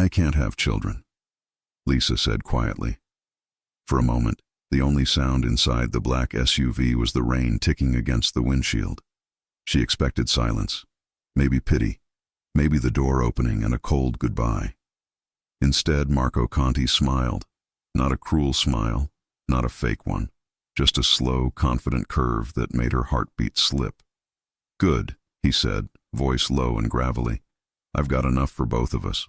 I can't have children, Lisa said quietly. For a moment, the only sound inside the black SUV was the rain ticking against the windshield. She expected silence, maybe pity, maybe the door opening and a cold goodbye. Instead, Marco Conti smiled, not a cruel smile, not a fake one, just a slow, confident curve that made her heartbeat slip. Good, he said, voice low and gravelly. I've got enough for both of us.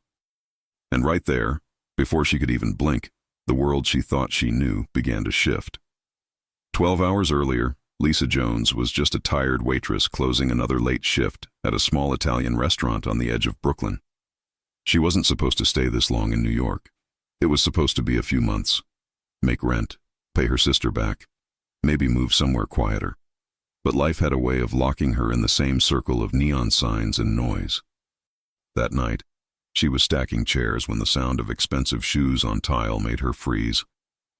And right there, before she could even blink, the world she thought she knew began to shift. 12 hours earlier, Lisa Jones was just a tired waitress closing another late shift at a small Italian restaurant on the edge of Brooklyn. She wasn't supposed to stay this long in New York. It was supposed to be a few months. Make rent, pay her sister back, maybe move somewhere quieter. But life had a way of locking her in the same circle of neon signs and noise. That night, she was stacking chairs when the sound of expensive shoes on tile made her freeze.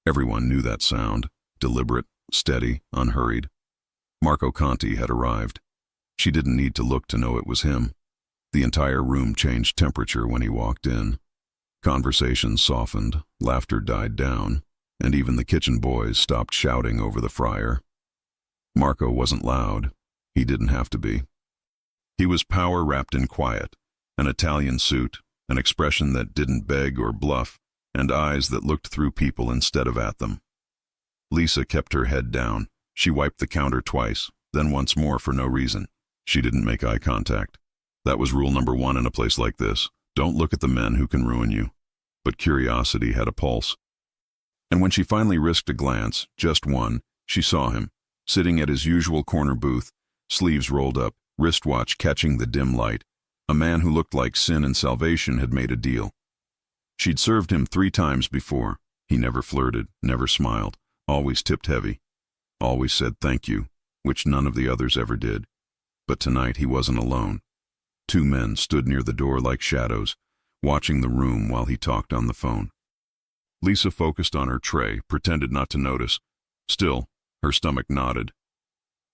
Everyone knew that sound, deliberate, steady, unhurried. Marco Conti had arrived. She didn't need to look to know it was him. The entire room changed temperature when he walked in. Conversations softened, laughter died down, and even the kitchen boys stopped shouting over the fryer. Marco wasn't loud. He didn't have to be. He was power wrapped in quiet, an Italian suit, an expression that didn't beg or bluff, and eyes that looked through people instead of at them. Lisa kept her head down. She wiped the counter twice, then once more for no reason. She didn't make eye contact. That was rule number 1 in a place like this. Don't look at the men who can ruin you. But curiosity had a pulse. And when she finally risked a glance, just one, she saw him, sitting at his usual corner booth, sleeves rolled up, wristwatch catching the dim light. A man who looked like sin and salvation had made a deal. She'd served him 3 times before. He never flirted, never smiled, always tipped heavy, always said thank you, which none of the others ever did. But tonight he wasn't alone. 2 men stood near the door like shadows, watching the room while he talked on the phone. Lisa focused on her tray, pretended not to notice. Still, her stomach knotted.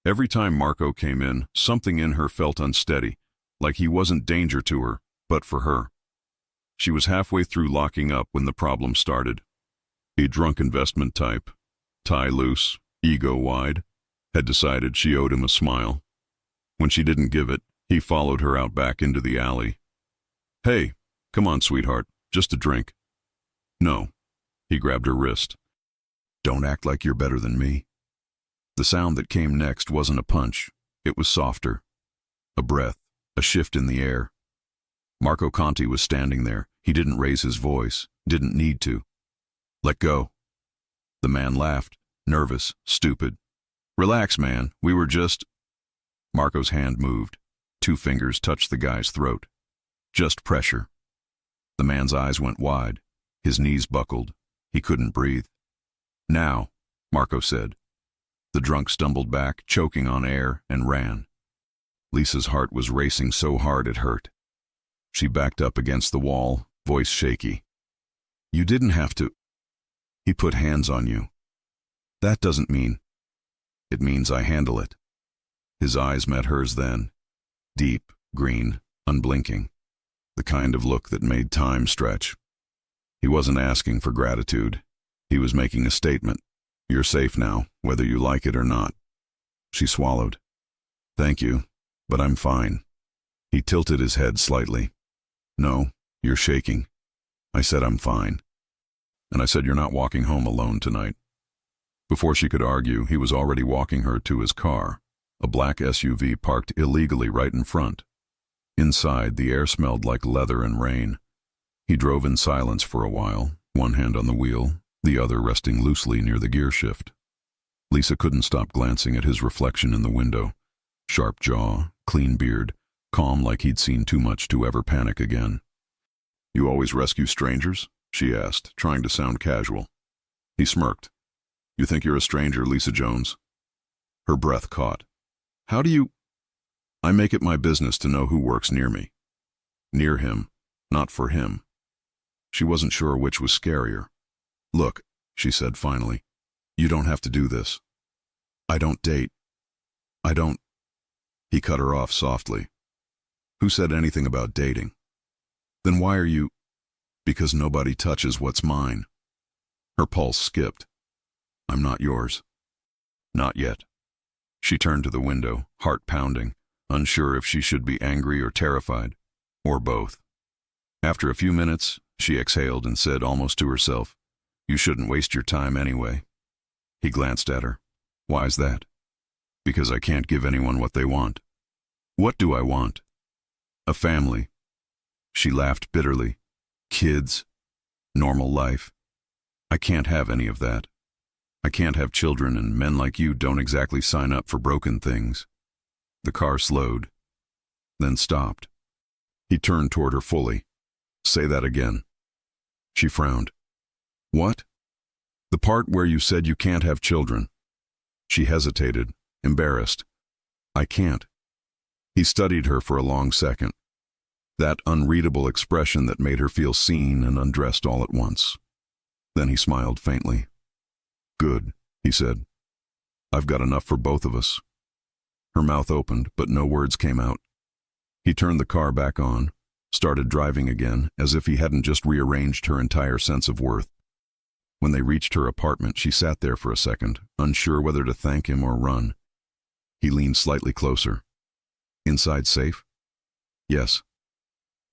Every time Marco came in, something in her felt unsteady, like he wasn't danger to her, but for her. She was halfway through locking up when the problem started. A drunk investment type, tie loose, ego wide, had decided she owed him a smile. When she didn't give it, he followed her out back into the alley. Hey, come on, sweetheart, just a drink. No. He grabbed her wrist. Don't act like you're better than me. The sound that came next wasn't a punch. It was softer. A breath, a shift in the air. Marco Conti was standing there. He didn't raise his voice, didn't need to. Let go. The man laughed, nervous, stupid. Relax, man, we were just... Marco's hand moved. 2 fingers touched the guy's throat. Just pressure. The man's eyes went wide. His knees buckled. He couldn't breathe. Now, Marco said. The drunk stumbled back, choking on air, and ran. Lisa's heart was racing so hard it hurt. She backed up against the wall, voice shaky. You didn't have to. He put hands on you. That doesn't mean. It means I handle it. His eyes met hers then. Deep, green, unblinking. The kind of look that made time stretch. He wasn't asking for gratitude. He was making a statement. You're safe now, whether you like it or not. She swallowed. Thank you, but I'm fine. He tilted his head slightly. No, you're shaking. I said I'm fine. And I said you're not walking home alone tonight. Before she could argue, he was already walking her to his car, a black SUV parked illegally right in front. Inside, the air smelled like leather and rain. He drove in silence for a while, one hand on the wheel, the other resting loosely near the gear shift. Lisa couldn't stop glancing at his reflection in the window. Sharp jaw, clean beard, calm like he'd seen too much to ever panic again. You always rescue strangers? She asked, trying to sound casual. He smirked. You think you're a stranger, Lisa Jones? Her breath caught. How do you... I make it my business to know who works near me. Near him, not for him. She wasn't sure which was scarier. Look, she said finally, you don't have to do this. I don't date. I don't... He cut her off softly. Who said anything about dating? Then why are you... Because nobody touches what's mine. Her pulse skipped. I'm not yours. Not yet. She turned to the window, heart pounding, unsure if she should be angry or terrified, or both. After a few minutes, she exhaled and said almost to herself, "You shouldn't waste your time anyway." He glanced at her. "Why's that?" "Because I can't give anyone what they want." "What do I want?" "A family." She laughed bitterly. "Kids. Normal life. I can't have any of that. I can't have children, and men like you don't exactly sign up for broken things." The car slowed, then stopped. He turned toward her fully. "Say that again." She frowned. "What?" "The part where you said you can't have children." She hesitated, embarrassed. "I can't." He studied her for a long second. That unreadable expression that made her feel seen and undressed all at once. Then he smiled faintly. "Good," he said. "I've got enough for both of us." Her mouth opened, but no words came out. He turned the car back on, started driving again, as if he hadn't just rearranged her entire sense of worth. When they reached her apartment, she sat there for a second, unsure whether to thank him or run. He leaned slightly closer. "Inside safe?" "Yes."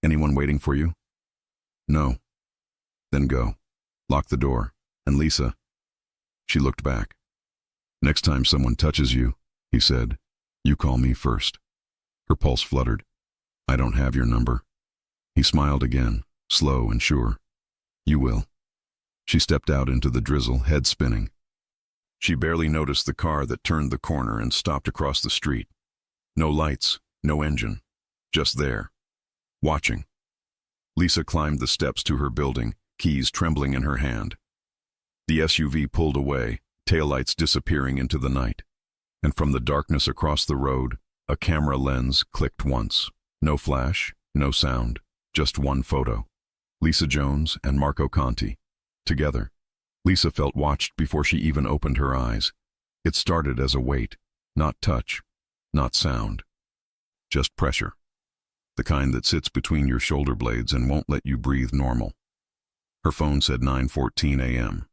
"Anyone waiting for you?" "No." "Then go. Lock the door. And Lisa." She looked back. "Next time someone touches you," he said, "you call me first." Her pulse fluttered. "I don't have your number." He smiled again, slow and sure. "You will." She stepped out into the drizzle, head spinning. She barely noticed the car that turned the corner and stopped across the street. No lights, no engine. Just there. Watching. Lisa climbed the steps to her building, keys trembling in her hand. The SUV pulled away, taillights disappearing into the night. And from the darkness across the road, a camera lens clicked once. No flash, no sound, just one photo. Lisa Jones and Marco Conti. Together. Lisa felt watched before she even opened her eyes. It started as a weight, not touch, not sound. Just pressure. The kind that sits between your shoulder blades and won't let you breathe normal. Her phone said 9:14 a.m.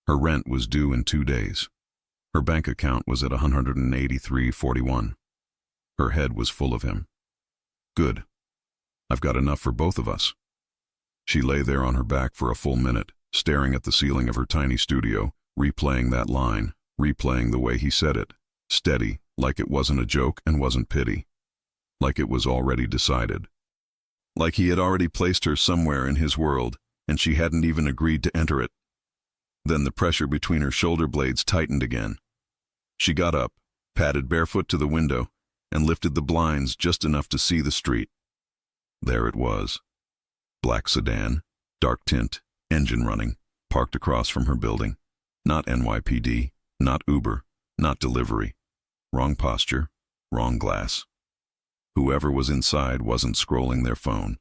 Her rent was due in 2 days. Her bank account was at 183.41. Her head was full of him. Good. I've got enough for both of us. She lay there on her back for a full minute, staring at the ceiling of her tiny studio, replaying that line, replaying the way he said it, steady, like it wasn't a joke and wasn't pity. Like it was already decided. Like he had already placed her somewhere in his world, and she hadn't even agreed to enter it. Then the pressure between her shoulder blades tightened again. She got up, padded barefoot to the window, and lifted the blinds just enough to see the street. There it was. Black sedan, dark tint, engine running, parked across from her building. Not NYPD, not Uber, not delivery. Wrong posture, wrong glass. Whoever was inside wasn't scrolling their phone.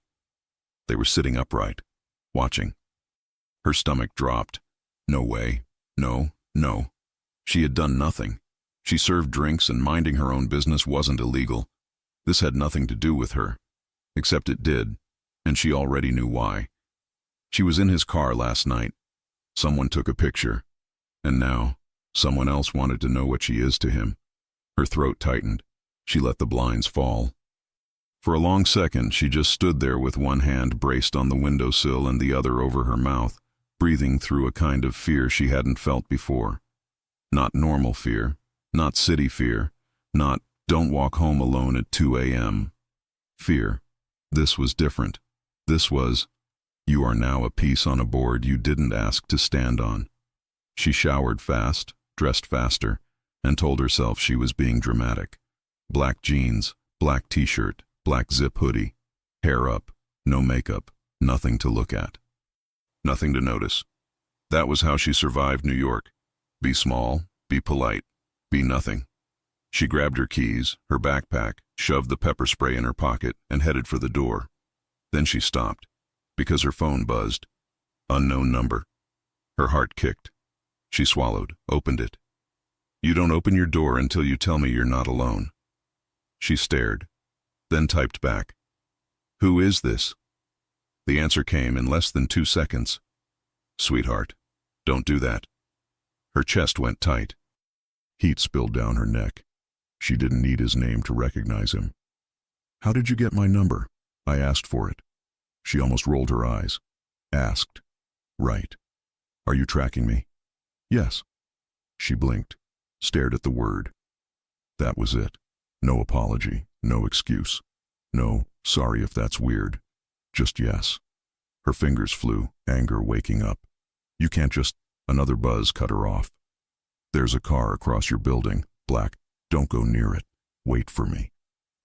They were sitting upright, watching. Her stomach dropped. No way. No, no. She had done nothing. She served drinks, and minding her own business wasn't illegal. This had nothing to do with her. Except it did, and she already knew why. She was in his car last night. Someone took a picture. And now, someone else wanted to know what she is to him. Her throat tightened. She let the blinds fall. For a long second, she just stood there with one hand braced on the windowsill and the other over her mouth, breathing through a kind of fear she hadn't felt before. Not normal fear, not city fear, not don't walk home alone at 2 a.m. Fear. This was different. This was, you are now a piece on a board you didn't ask to stand on. She showered fast, dressed faster, and told herself she was being dramatic. Black jeans, black t-shirt, black zip hoodie, hair up, no makeup, nothing to look at. Nothing to notice. That was how she survived New York. Be small, be polite, be nothing. She grabbed her keys, her backpack, shoved the pepper spray in her pocket, and headed for the door. Then she stopped, because her phone buzzed. Unknown number. Her heart kicked. She swallowed, opened it. You don't open your door until you tell me you're not alone. She stared, then typed back. Who is this? The answer came in less than 2 seconds. "Sweetheart, don't do that." Her chest went tight. Heat spilled down her neck. She didn't need his name to recognize him. "How did you get my number?" "I asked for it." She almost rolled her eyes. "Asked. Right. Are you tracking me?" "Yes." She blinked, stared at the word. That was it. No apology, no excuse. No, sorry if that's weird. Just yes. Her fingers flew, anger waking up. "You can't just—" Another buzz cut her off. "There's a car across your building, black. Don't go near it. Wait for me."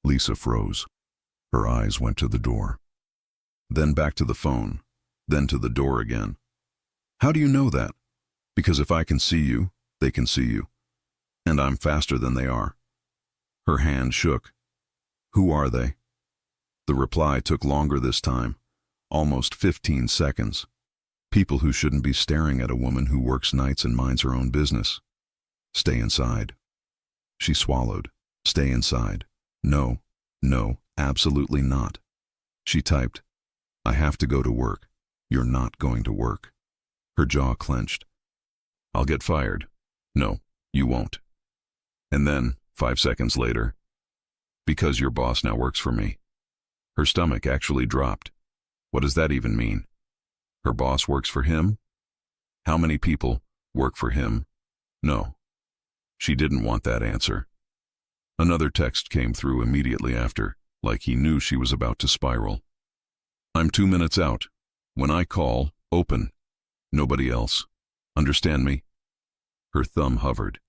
Lisa froze. Her eyes went to the door. Then back to the phone. Then to the door again. "How do you know that?" "Because if I can see you, they can see you. And I'm faster than they are." Her hand shook. "Who are they?" The reply took longer this time. Almost 15 seconds. People who shouldn't be staring at a woman who works nights and minds her own business. "Stay inside." She swallowed. "Stay inside." "No, no, absolutely not." She typed, "I have to go to work." "You're not going to work." Her jaw clenched. "I'll get fired." "No, you won't." And then, 5 seconds later, "Because your boss now works for me." Her stomach actually dropped. What does that even mean? Her boss works for him? How many people work for him? No. She didn't want that answer. Another text came through immediately after, like he knew she was about to spiral. "I'm 2 minutes out. When I call, open. Nobody else. Understand me?" Her thumb hovered.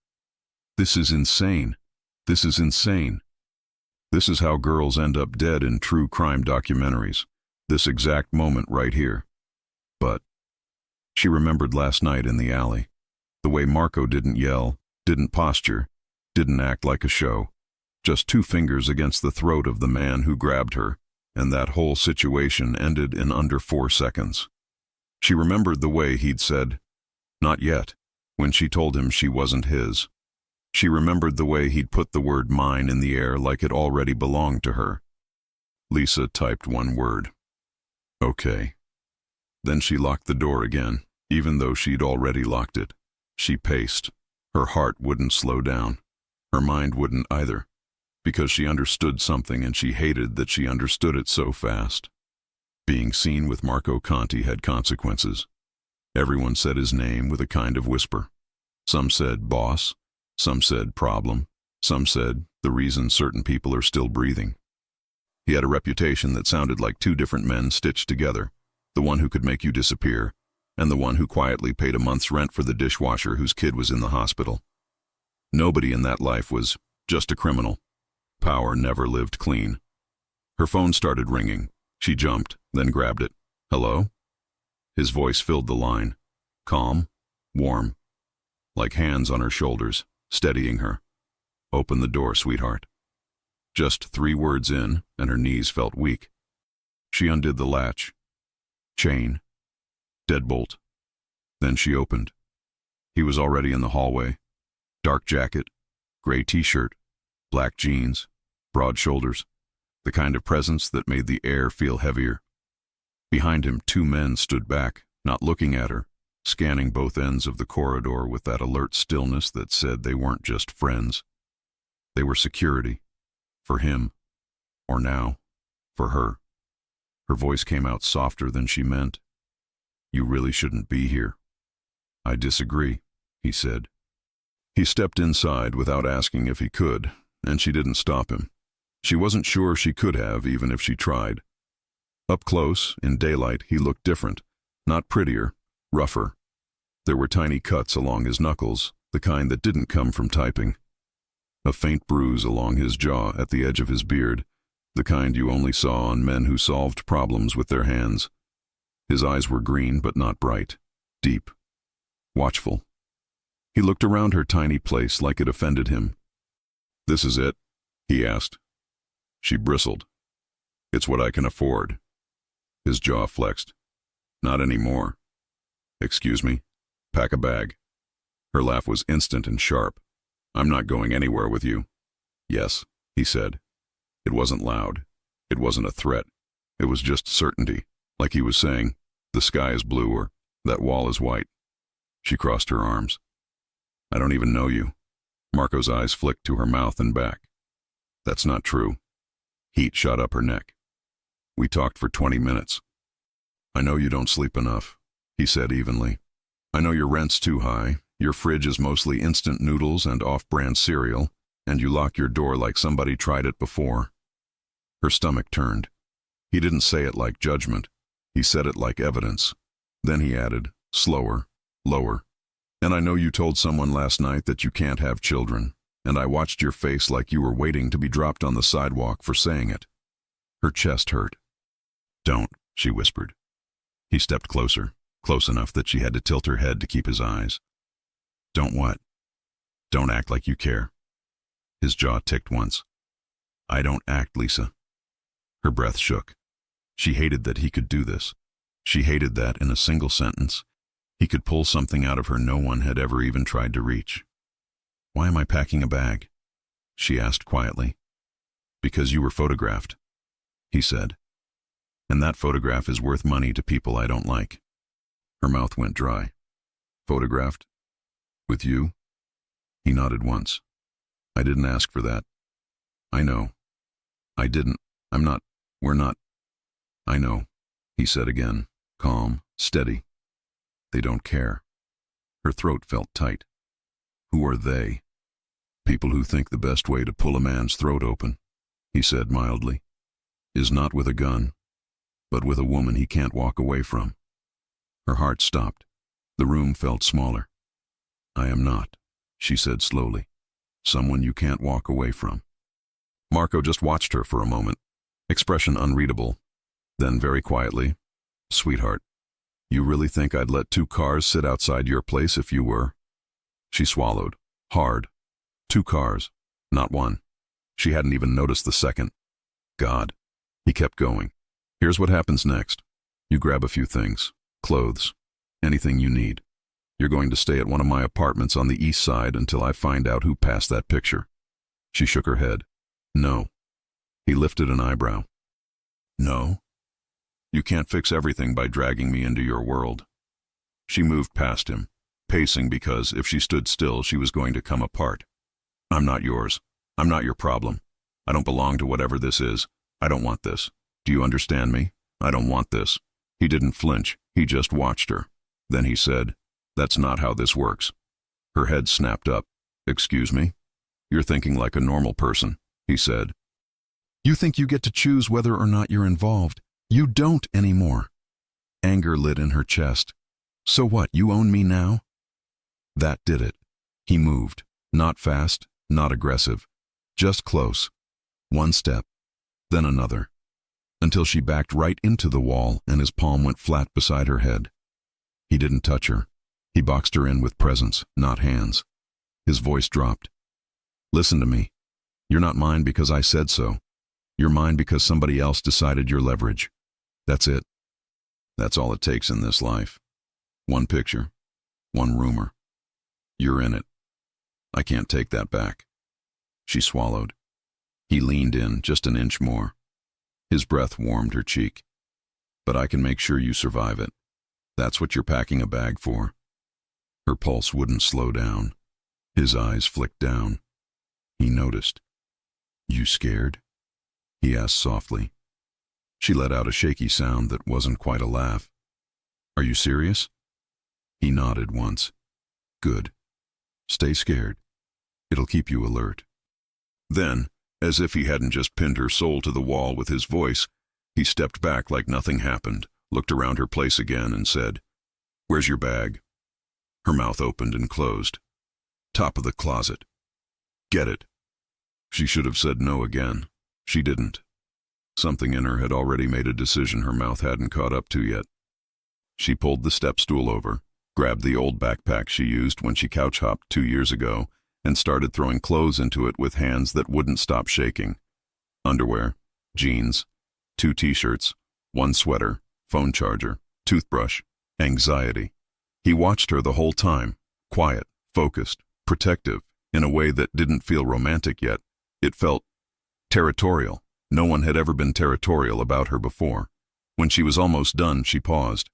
This is insane. This is insane. This is how girls end up dead in true crime documentaries. This exact moment right here. But she remembered last night in the alley. The way Marco didn't yell, didn't posture, didn't act like a show. Just 2 fingers against the throat of the man who grabbed her, and that whole situation ended in under 4 seconds. She remembered the way he'd said, "Not yet," when she told him she wasn't his. She remembered the way he'd put the word mine in the air like it already belonged to her. Lisa typed 1 word. "Okay." Then she locked the door again, even though she'd already locked it. She paced. Her heart wouldn't slow down. Her mind wouldn't either, because she understood something and she hated that she understood it so fast. Being seen with Marco Conti had consequences. Everyone said his name with a kind of whisper. Some said boss, some said problem, some said the reason certain people are still breathing. He had a reputation that sounded like 2 different men stitched together, the one who could make you disappear, and the one who quietly paid a month's rent for the dishwasher whose kid was in the hospital. Nobody in that life was just a criminal. Power never lived clean. Her phone started ringing. She jumped, then grabbed it. "Hello?" His voice filled the line. Calm, warm, like hands on her shoulders, steadying her. "Open the door, sweetheart." Just 3 words in, and her knees felt weak. She undid the latch. Chain. Deadbolt. Then she opened. He was already in the hallway. Dark jacket, gray t-shirt, black jeans, broad shoulders, the kind of presence that made the air feel heavier. Behind him, 2 men stood back, not looking at her, scanning both ends of the corridor with that alert stillness that said they weren't just friends. They were security. For him. Or now. For her. Her voice came out softer than she meant. "You really shouldn't be here." "I disagree," he said. He stepped inside without asking if he could, and she didn't stop him. She wasn't sure she could have, even if she tried. Up close, in daylight, he looked different. Not prettier, rougher. There were tiny cuts along his knuckles, the kind that didn't come from typing. A faint bruise along his jaw at the edge of his beard, the kind you only saw on men who solved problems with their hands. His eyes were green but not bright, deep, watchful. He looked around her tiny place like it offended him. "This is it?" he asked. She bristled. "It's what I can afford." His jaw flexed. "Not anymore." "Excuse me? Pack a bag." Her laugh was instant and sharp. "I'm not going anywhere with you." "Yes," he said. It wasn't loud. It wasn't a threat. It was just certainty, Like he was saying, the sky is blue or that wall is white. She crossed her arms. I don't even know you. Marco's eyes flicked to her mouth and back. That's not true. Heat shot up her neck. We talked for 20 minutes. I know you don't sleep enough, he said evenly. I know your rent's too high, your fridge is mostly instant noodles and off-brand cereal, and you lock your door like somebody tried it before. Her stomach turned. He didn't say it like judgment. He said it like evidence. Then he added, slower, lower. And I know you told someone last night that you can't have children, and I watched your face like you were waiting to be dropped on the sidewalk for saying it. Her chest hurt. Don't, she whispered. He stepped closer, close enough that she had to tilt her head to keep his eyes. Don't what? Don't act like you care. His jaw ticked once. I don't act, Lisa. Her breath shook. She hated that he could do this. She hated that, in a single sentence, he could pull something out of her no one had ever even tried to reach. Why am I packing a bag? She asked quietly. Because you were photographed, he said. And that photograph is worth money to people I don't like. Her mouth went dry. Photographed? With you? He nodded once. I didn't ask for that. I know. I didn't. We're not. I know, he said again, calm, steady. They don't care. Her throat felt tight. Who are they? People who think the best way to pull a man's throat open, he said mildly, is not with a gun, but with a woman he can't walk away from. Her heart stopped. The room felt smaller. I am not, she said slowly, someone you can't walk away from. Marco just watched her for a moment, expression unreadable. Then very quietly, Sweetheart, you really think I'd let 2 cars sit outside your place if you were? She swallowed, hard. 2 cars, not 1. She hadn't even noticed the second. God. He kept going. Here's what happens next. You grab a few things, clothes, anything you need. You're going to stay at one of my apartments on the east side until I find out who passed that picture. She shook her head. No. He lifted an eyebrow. No? You can't fix everything by dragging me into your world. She moved past him, pacing because if she stood still, she was going to come apart. I'm not yours. I'm not your problem. I don't belong to whatever this is. I don't want this. Do you understand me? I don't want this. He didn't flinch. He just watched her. Then he said, That's not how this works. Her head snapped up. Excuse me? You're thinking like a normal person, he said. You think you get to choose whether or not you're involved. You don't anymore. Anger lit in her chest. So what, you own me now? That did it. He moved. Not fast, not aggressive. Just close. One step, then another. Until she backed right into the wall and his palm went flat beside her head. He didn't touch her. He boxed her in with presence, not hands. His voice dropped. Listen to me. You're not mine because I said so. You're mine because somebody else decided your leverage. That's it. That's all it takes in this life. One picture, one rumor. You're in it. I can't take that back. She swallowed. He leaned in just an inch more. His breath warmed her cheek. But I can make sure you survive it. That's what you're packing a bag for. Her pulse wouldn't slow down. His eyes flicked down. He noticed. You scared? He asked softly. She let out a shaky sound that wasn't quite a laugh. Are you serious? He nodded once. Good. Stay scared. It'll keep you alert. Then, as if he hadn't just pinned her soul to the wall with his voice, he stepped back like nothing happened, looked around her place again and said, Where's your bag? Her mouth opened and closed. Top of the closet. Get it. She should have said no again. She didn't. Something in her had already made a decision her mouth hadn't caught up to yet. She pulled the step stool over, grabbed the old backpack she used when she couch hopped 2 years ago, and started throwing clothes into it with hands that wouldn't stop shaking. Underwear, jeans, 2 t-shirts, 1 sweater, phone charger, toothbrush, anxiety. He watched her the whole time, quiet, focused, protective, in a way that didn't feel romantic yet. It felt territorial. No one had ever been territorial about her before. When she was almost done, she paused.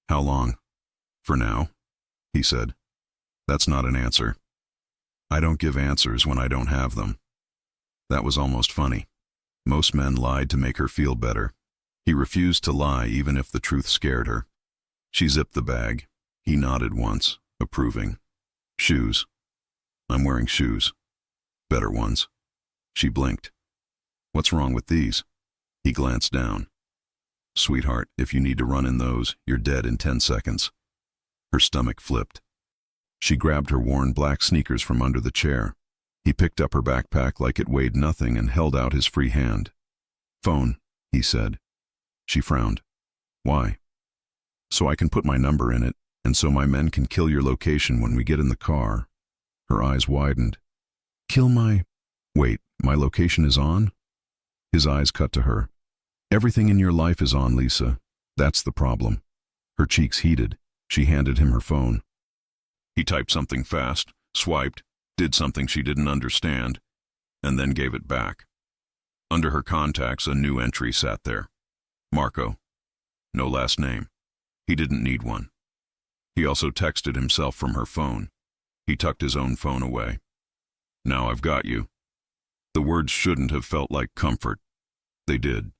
How long? For now, he said. That's not an answer. I don't give answers when I don't have them. That was almost funny. Most men lied to make her feel better. He refused to lie even if the truth scared her. She zipped the bag. He nodded once, approving. Shoes. I'm wearing shoes. Better ones. She blinked. What's wrong with these? He glanced down. Sweetheart, if you need to run in those, you're dead in 10 seconds. Her stomach flipped. She grabbed her worn black sneakers from under the chair. He picked up her backpack like it weighed nothing and held out his free hand. Phone, he said. She frowned. Why? So I can put my number in it, and so my men can kill your location when we get in the car. Her eyes widened. Kill my... Wait, my location is on? His eyes cut to her. Everything in your life is on, Lisa. That's the problem. Her cheeks heated. She handed him her phone. He typed something fast, swiped, did something she didn't understand, and then gave it back. Under her contacts, a new entry sat there. Marco. No last name. He didn't need one. He also texted himself from her phone. He tucked his own phone away. Now I've got you. The words shouldn't have felt like comfort. They did.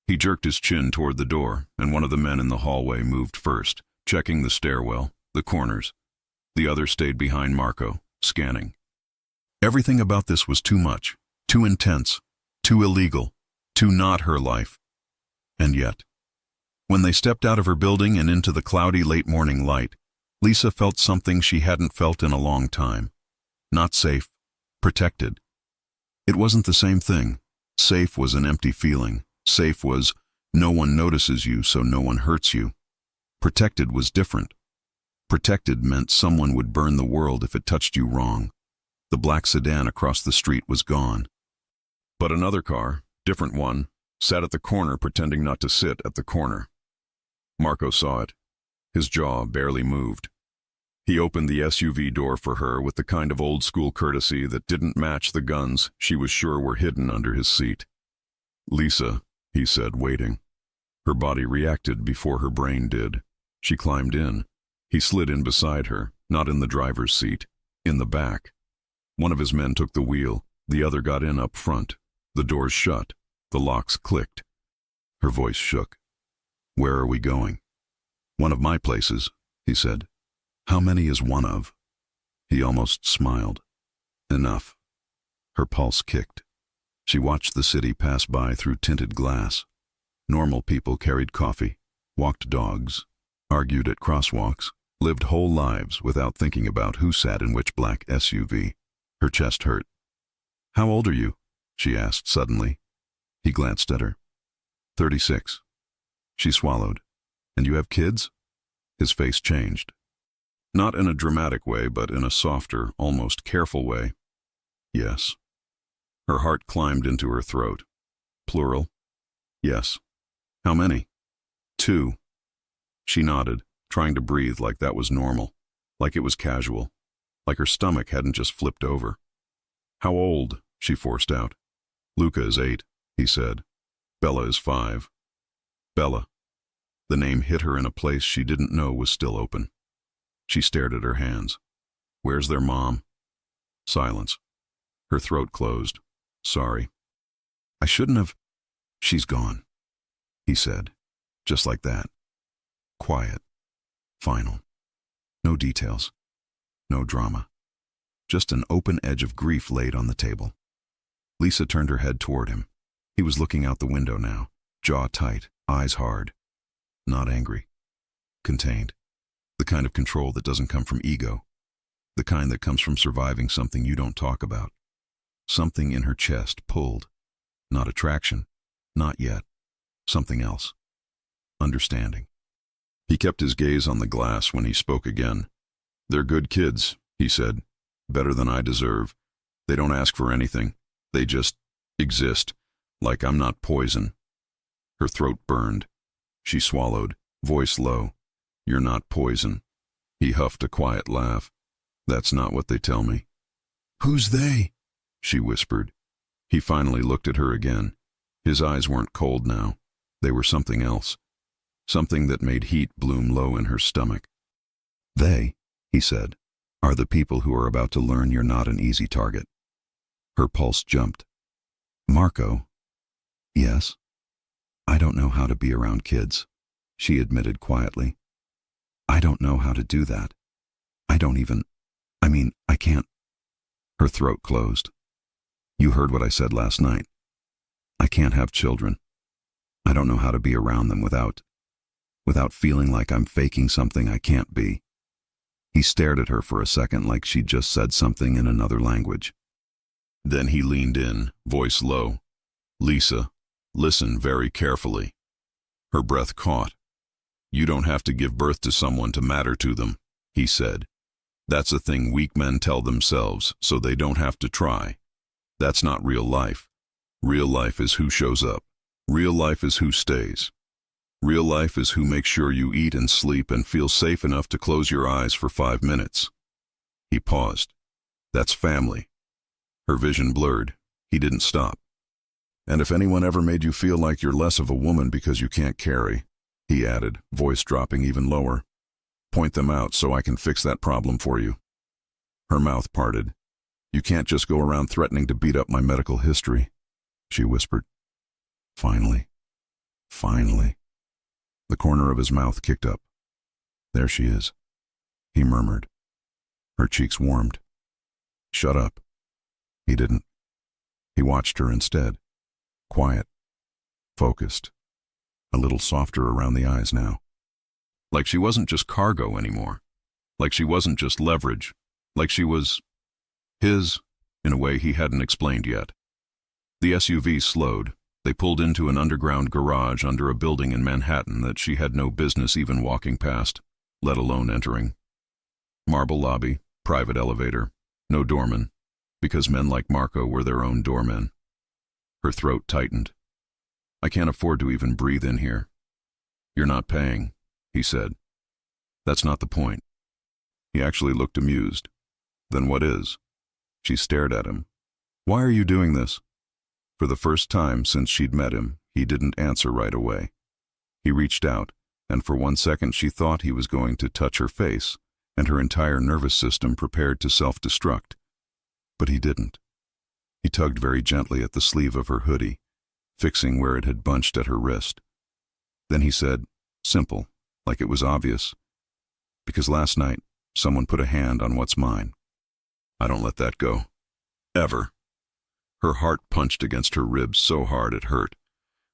He jerked his chin toward the door, and one of the men in the hallway moved first, checking the stairwell, the corners. The other stayed behind Marco, scanning. Everything about this was too much, too intense, too illegal, too not her life. And yet, when they stepped out of her building and into the cloudy late morning light, Lisa felt something she hadn't felt in a long time. Not safe, protected. It wasn't the same thing. Safe was an empty feeling. Safe was, no one notices you, so no one hurts you. Protected was different. Protected meant someone would burn the world if it touched you wrong. The black sedan across the street was gone. But another car, different one, sat at the corner pretending not to sit at the corner. Marco saw it. His jaw barely moved. He opened the SUV door for her with the kind of old-school courtesy that didn't match the guns she was sure were hidden under his seat. Lisa, he said, waiting. Her body reacted before her brain did. She climbed in. He slid in beside her, not in the driver's seat, in the back. One of his men took the wheel. The other got in up front. The doors shut. The locks clicked. Her voice shook. Where are we going? One of my places, he said. How many is one of? He almost smiled. Enough. Her pulse kicked. She watched the city pass by through tinted glass. Normal people carried coffee, walked dogs, argued at crosswalks, lived whole lives without thinking about who sat in which black SUV. Her chest hurt. How old are you? She asked suddenly. He glanced at her. 36. She swallowed. And you have kids? His face changed. Not in a dramatic way, but in a softer, almost careful way. Yes. Her heart climbed into her throat. Plural? Yes. How many? 2. She nodded, trying to breathe like that was normal, like it was casual, like her stomach hadn't just flipped over. How old? She forced out. Luca is 8, he said. Bella is 5. Bella. The name hit her in a place she didn't know was still open. She stared at her hands. Where's their mom? Silence. Her throat closed. Sorry. I shouldn't have... She's gone, he said, just like that. Quiet. Final. No details. No drama. Just an open edge of grief laid on the table. Lisa turned her head toward him. He was looking out the window now, jaw tight, eyes hard. Not angry. Contained. The kind of control that doesn't come from ego. The kind that comes from surviving something you don't talk about. Something in her chest pulled. Not attraction. Not yet. Something else. Understanding. He kept his gaze on the glass when he spoke again. They're good kids, he said. Better than I deserve. They don't ask for anything. They just exist. Like I'm not poison. Her throat burned. She swallowed, voice low. You're not poison. He huffed a quiet laugh. That's not what they tell me. Who's they? She whispered. He finally looked at her again. His eyes weren't cold now. They were something else, something that made heat bloom low in her stomach. They, he said, are the people who are about to learn you're not an easy target. Her pulse jumped. Marco? Yes? I don't know how to be around kids, she admitted quietly. I don't know how to do that. I can't. Her throat closed. You heard what I said last night. I can't have children. I don't know how to be around them without feeling like I'm faking something I can't be. He stared at her for a second like she'd just said something in another language. Then he leaned in, voice low. Lisa, listen very carefully. Her breath caught. You don't have to give birth to someone to matter to them, he said. That's a thing weak men tell themselves so they don't have to try. That's not real life. Real life is who shows up. Real life is who stays. Real life is who makes sure you eat and sleep and feel safe enough to close your eyes for 5 minutes. He paused. That's family. Her vision blurred. He didn't stop. And if anyone ever made you feel like you're less of a woman because you can't carry, he added, voice dropping even lower, point them out so I can fix that problem for you. Her mouth parted. You can't just go around threatening to beat up my medical history, she whispered. Finally. The corner of his mouth kicked up. There she is, he murmured. Her cheeks warmed. Shut up. He didn't. He watched her instead. Quiet. Focused. A little softer around the eyes now. Like she wasn't just cargo anymore. Like she wasn't just leverage. Like she was his, in a way he hadn't explained yet. The SUV slowed. They pulled into an underground garage under a building in Manhattan that she had no business even walking past, let alone entering. Marble lobby, private elevator, no doorman, because men like Marco were their own doormen. Her throat tightened. I can't afford to even breathe in here. You're not paying, he said. That's not the point. He actually looked amused. Then what is? She stared at him. Why are you doing this? For the first time since she'd met him, he didn't answer right away. He reached out, and for 1 second she thought he was going to touch her face, and her entire nervous system prepared to self-destruct. But he didn't. He tugged very gently at the sleeve of her hoodie, fixing where it had bunched at her wrist. Then he said, simple, like it was obvious, because last night someone put a hand on what's mine. I don't let that go. Ever. Her heart punched against her ribs so hard it hurt.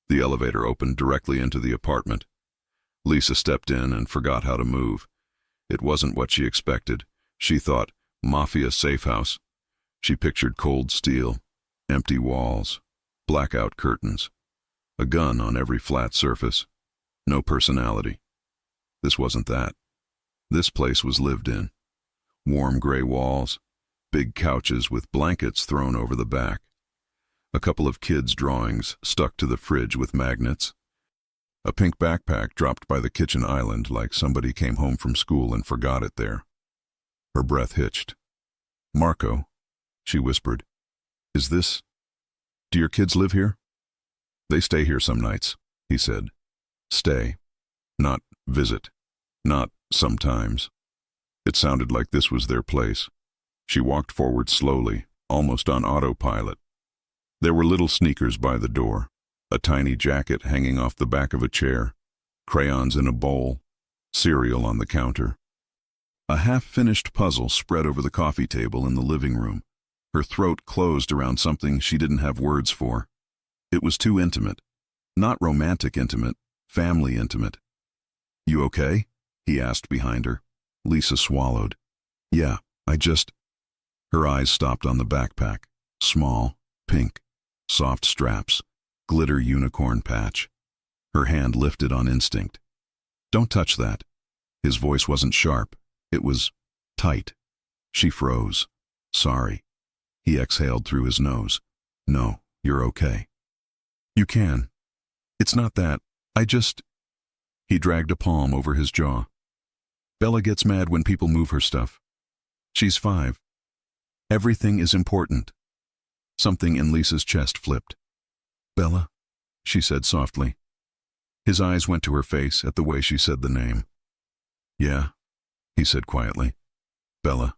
The elevator opened directly into the apartment. Lisa stepped in and forgot how to move. It wasn't what she expected. She thought, Mafia safe house. She pictured cold steel, empty walls, blackout curtains, a gun on every flat surface, no personality. This wasn't that. This place was lived in. Warm gray walls, big couches with blankets thrown over the back, a couple of kids' drawings stuck to the fridge with magnets, a pink backpack dropped by the kitchen island like somebody came home from school and forgot it there. Her breath hitched. Marco, she whispered, is this... Do your kids live here? They stay here some nights, he said. Stay. Not visit. Not sometimes. It sounded like this was their place. She walked forward slowly, almost on autopilot. There were little sneakers by the door, a tiny jacket hanging off the back of a chair, crayons in a bowl, cereal on the counter. A half-finished puzzle spread over the coffee table in the living room. Her throat closed around something she didn't have words for. It was too intimate. Not romantic intimate, family intimate. You okay? He asked behind her. Lisa swallowed. Yeah, Her eyes stopped on the backpack. Small, pink, soft straps, glitter unicorn patch. Her hand lifted on instinct. Don't touch that. His voice wasn't sharp. It was tight. She froze. Sorry. He exhaled through his nose. No, you're okay. You can. It's not that. He dragged a palm over his jaw. Bella gets mad when people move her stuff. She's 5. Everything is important. Something in Lisa's chest flipped. Bella, she said softly. His eyes went to her face at the way she said the name. Yeah, he said quietly. Bella.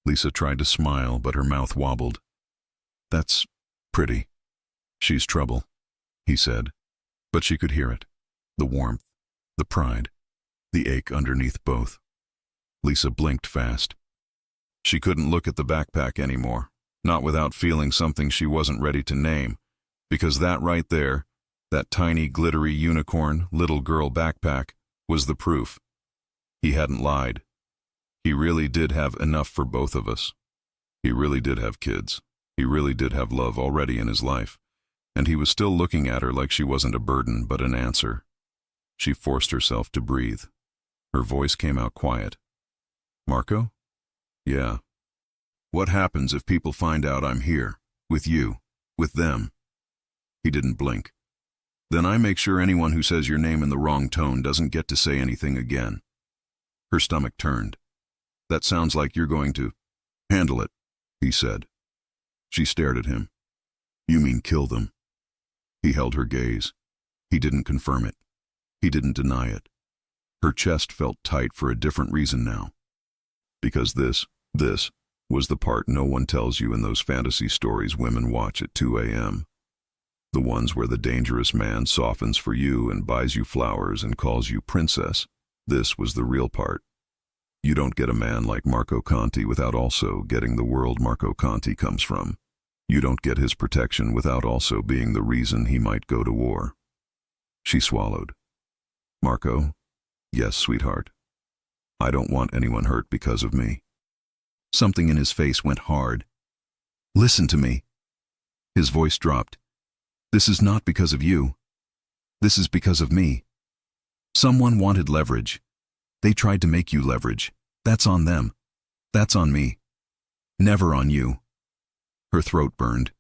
Lisa tried to smile, but her mouth wobbled. That's pretty. She's trouble, he said, but she could hear it. The warmth, the pride, the ache underneath both. Lisa blinked fast. She couldn't look at the backpack anymore, not without feeling something she wasn't ready to name, because that right there, that tiny glittery unicorn little girl backpack, was the proof. He hadn't lied. He really did have enough for both of us. He really did have kids. He really did have love already in his life. And he was still looking at her like she wasn't a burden but an answer. She forced herself to breathe. Her voice came out quiet. Marco? Yeah. What happens if people find out I'm here, with you, with them? He didn't blink. Then I make sure anyone who says your name in the wrong tone doesn't get to say anything again. Her stomach turned. That sounds like you're going to handle it, he said. She stared at him. You mean kill them? He held her gaze. He didn't confirm it. He didn't deny it. Her chest felt tight for a different reason now. Because this was the part no one tells you in those fantasy stories women watch at 2 a.m. The ones where the dangerous man softens for you and buys you flowers and calls you princess. This was the real part. You don't get a man like Marco Conti without also getting the world Marco Conti comes from. You don't get his protection without also being the reason he might go to war. She swallowed. Marco? Yes, sweetheart. I don't want anyone hurt because of me. Something in his face went hard. Listen to me. His voice dropped. This is not because of you. This is because of me. Someone wanted leverage. They tried to make you leverage. That's on them. That's on me. Never on you. Her throat burned.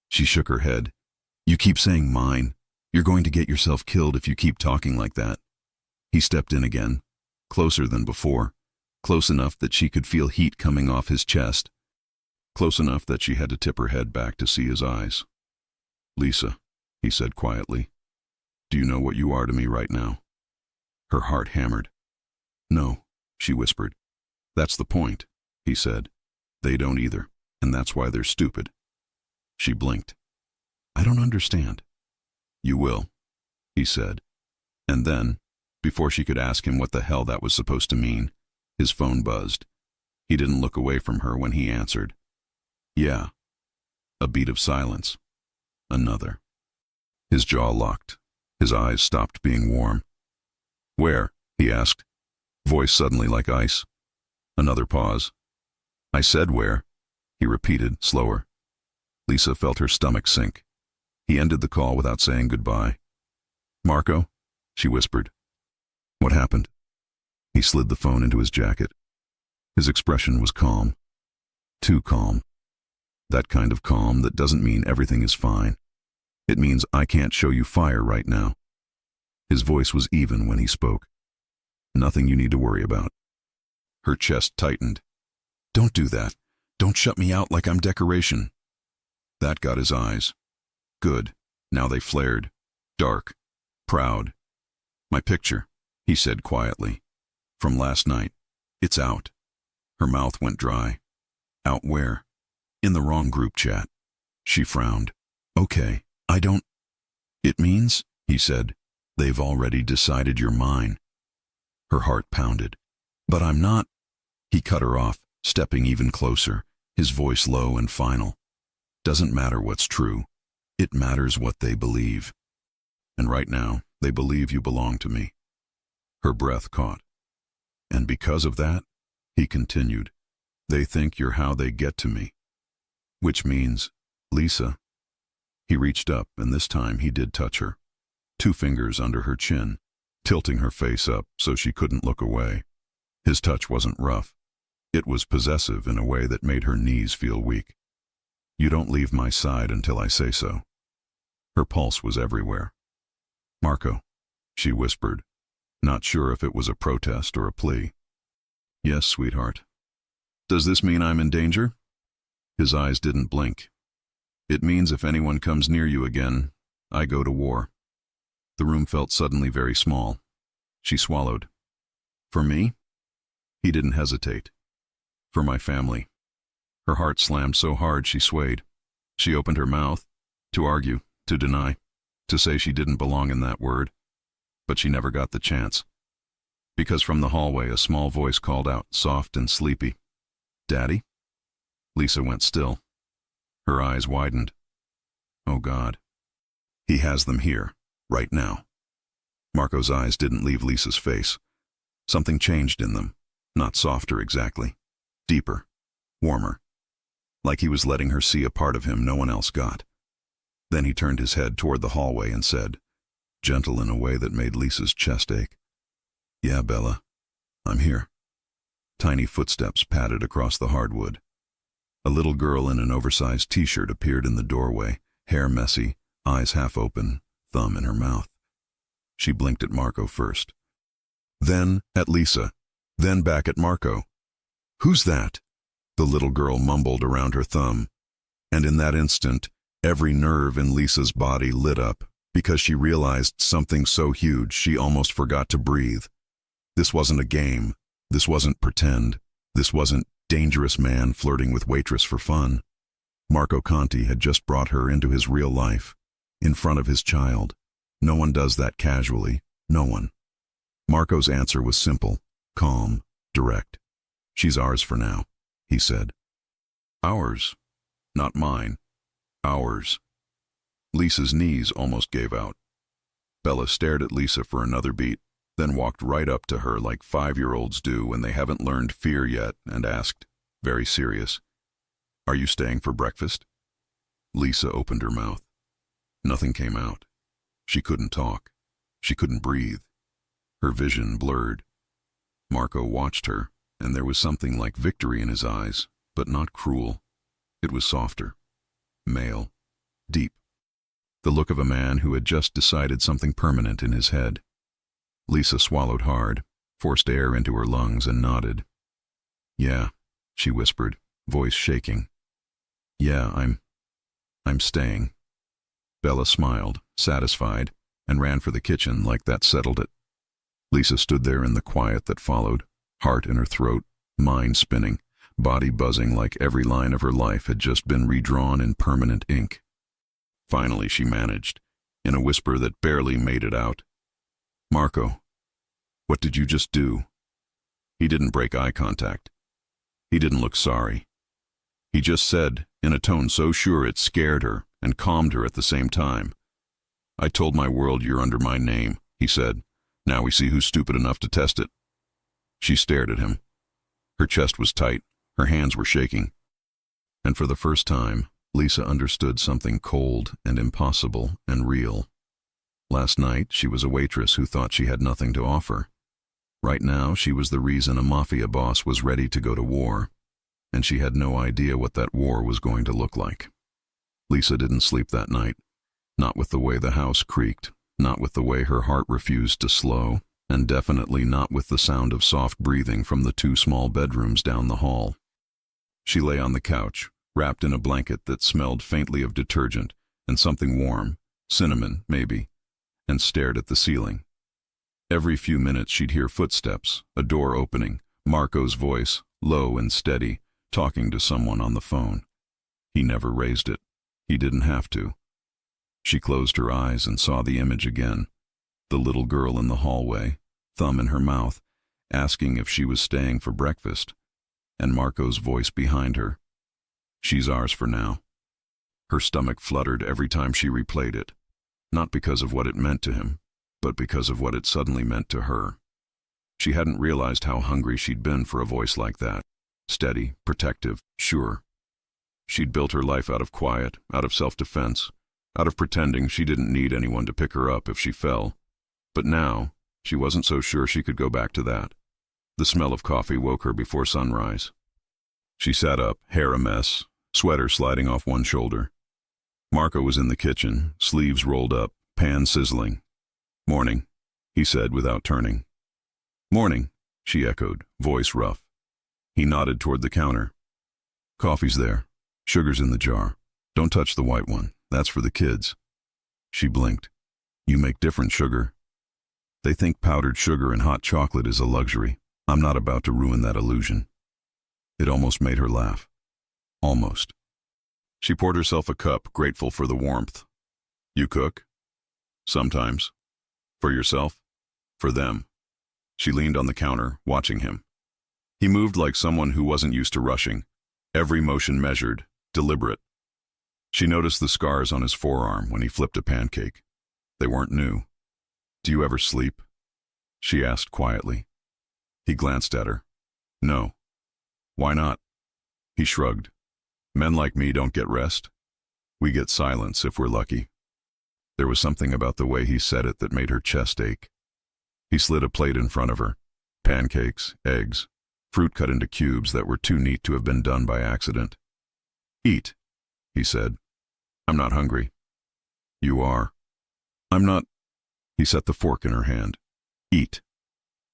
She shook her head. You keep saying mine. You're going to get yourself killed if you keep talking like that. He stepped in again, closer than before, close enough that she could feel heat coming off his chest, close enough that she had to tip her head back to see his eyes. Lisa, he said quietly, do you know what you are to me right now? Her heart hammered. No, she whispered. That's the point, he said. They don't either, and that's why they're stupid. She blinked. I don't understand. You will, he said. And then, before she could ask him what the hell that was supposed to mean, his phone buzzed. He didn't look away from her when he answered. Yeah. A beat of silence. Another. His jaw locked. His eyes stopped being warm. Where? He asked, voice suddenly like ice. Another pause. I said where, he repeated, slower. Lisa felt her stomach sink. He ended the call without saying goodbye. Marco, she whispered. What happened? He slid the phone into his jacket. His expression was calm. Too calm. That kind of calm that doesn't mean everything is fine. It means I can't show you fire right now. His voice was even when he spoke. Nothing you need to worry about. Her chest tightened. Don't do that. Don't shut me out like I'm decoration. That got his eyes. Good. Now they flared. Dark. Proud. My picture, he said quietly. From last night. It's out. Her mouth went dry. Out where? In the wrong group chat. She frowned. Okay, I don't... It means, he said, they've already decided you're mine. Her heart pounded. But I'm not... He cut her off, stepping even closer, his voice low and final. Doesn't matter what's true. It matters what they believe. And right now, they believe you belong to me. Her breath caught. And because of that, he continued, they think you're how they get to me. Which means, Lisa. He reached up, and this time he did touch her. 2 fingers under her chin, tilting her face up so she couldn't look away. His touch wasn't rough. It was possessive in a way that made her knees feel weak. You don't leave my side until I say so. Her pulse was everywhere. Marco, she whispered, not sure if it was a protest or a plea. Yes, sweetheart. Does this mean I'm in danger? His eyes didn't blink. It means if anyone comes near you again, I go to war. The room felt suddenly very small. She swallowed. For me? He didn't hesitate. For my family. Her heart slammed so hard she swayed. She opened her mouth, to argue, to deny, to say she didn't belong in that word. But she never got the chance. Because from the hallway a small voice called out, soft and sleepy, "Daddy?" Lisa went still. Her eyes widened. Oh God. He has them here, right now. Marco's eyes didn't leave Lisa's face. Something changed in them, not softer exactly, deeper, warmer. Like he was letting her see a part of him no one else got. Then he turned his head toward the hallway and said, gentle in a way that made Lisa's chest ache, "Yeah, Bella, I'm here." Tiny footsteps padded across the hardwood. A little girl in an oversized t-shirt appeared in the doorway, hair messy, eyes half open, thumb in her mouth. She blinked at Marco first. Then at Lisa. Then back at Marco. "Who's that?" the little girl mumbled around her thumb. And in that instant, every nerve in Lisa's body lit up, because she realized something so huge she almost forgot to breathe. This wasn't a game. This wasn't pretend. This wasn't dangerous man flirting with waitress for fun. Marco Conti had just brought her into his real life, in front of his child. No one does that casually. No one. Marco's answer was simple, calm, direct. "She's ours for now," he said. "Ours. Not mine. Ours." Lisa's knees almost gave out. Bella stared at Lisa for another beat, then walked right up to her like 5-year-olds do when they haven't learned fear yet and asked, very serious, "Are you staying for breakfast?" Lisa opened her mouth. Nothing came out. She couldn't talk. She couldn't breathe. Her vision blurred. Marco watched her, and there was something like victory in his eyes, but not cruel. It was softer, male, deep. The look of a man who had just decided something permanent in his head. Lisa swallowed hard, forced air into her lungs, and nodded. "Yeah," she whispered, voice shaking. "Yeah, I'm staying." Bella smiled, satisfied, and ran for the kitchen like that settled it. Lisa stood there in the quiet that followed, heart in her throat, mind spinning, body buzzing like every line of her life had just been redrawn in permanent ink. Finally she managed, in a whisper that barely made it out, "Marco, what did you just do?" He didn't break eye contact. He didn't look sorry. He just said, in a tone so sure it scared her and calmed her at the same time, "I told my world you're under my name," he said. "Now we see who's stupid enough to test it." She stared at him. Her chest was tight, her hands were shaking. And for the first time, Lisa understood something cold and impossible and real. Last night, she was a waitress who thought she had nothing to offer. Right now, she was the reason a mafia boss was ready to go to war, and she had no idea what that war was going to look like. Lisa didn't sleep that night, not with the way the house creaked, not with the way her heart refused to slow, and definitely not with the sound of soft breathing from the 2 small bedrooms down the hall. She lay on the couch, wrapped in a blanket that smelled faintly of detergent and something warm, cinnamon, maybe, and stared at the ceiling. Every few minutes she'd hear footsteps, a door opening, Marco's voice, low and steady, talking to someone on the phone. He never raised it. He didn't have to. She closed her eyes and saw the image again. The little girl in the hallway, thumb in her mouth, asking if she was staying for breakfast, and Marco's voice behind her. "She's ours for now." Her stomach fluttered every time she replayed it, not because of what it meant to him, but because of what it suddenly meant to her. She hadn't realized how hungry she'd been for a voice like that, steady, protective, sure. She'd built her life out of quiet, out of self-defense, out of pretending she didn't need anyone to pick her up if she fell. But now, she wasn't so sure she could go back to that. The smell of coffee woke her before sunrise. She sat up, hair a mess, sweater sliding off one shoulder. Marco was in the kitchen, sleeves rolled up, pan sizzling. "Morning," he said without turning. "Morning," she echoed, voice rough. He nodded toward the counter. "Coffee's there. Sugar's in the jar. Don't touch the white one. That's for the kids." She blinked. You make different sugar. They think powdered sugar and hot chocolate is a luxury. I'm not about to ruin that illusion. It almost made her laugh. Almost. She poured herself a cup, grateful for the warmth. You cook? Sometimes. For yourself? For them. She leaned on the counter, watching him. He moved like someone who wasn't used to rushing, every motion measured, deliberate. She noticed the scars on his forearm when he flipped a pancake. They weren't new. Do you ever sleep? She asked quietly. He glanced at her. No. Why not? He shrugged. Men like me don't get rest. We get silence if we're lucky. There was something about the way he said it that made her chest ache. He slid a plate in front of her. Pancakes, eggs, fruit cut into cubes that were too neat to have been done by accident. Eat, he said. I'm not hungry. You are. I'm not. He set the fork in her hand. Eat.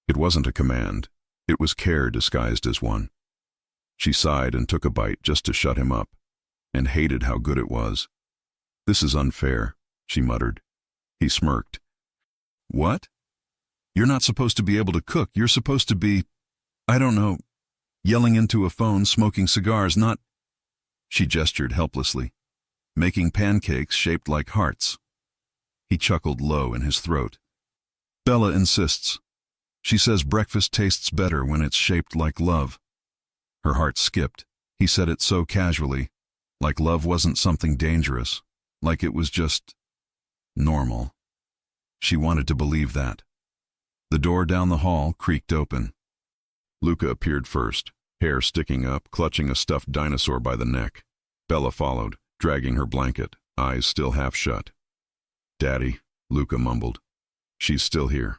It wasn't a command. It was care disguised as one. She sighed and took a bite just to shut him up, and hated how good it was. This is unfair, she muttered. He smirked. What? You're not supposed to be able to cook. You're supposed to be, I don't know, yelling into a phone, smoking cigars, not... She gestured helplessly, making pancakes shaped like hearts. He chuckled low in his throat. Bella insists. She says breakfast tastes better when it's shaped like love. Her heart skipped. He said it so casually, like love wasn't something dangerous, like it was just normal. She wanted to believe that. The door down the hall creaked open. Luca appeared first, hair sticking up, clutching a stuffed dinosaur by the neck. Bella followed, dragging her blanket, eyes still half shut. Daddy, Luca mumbled. She's still here.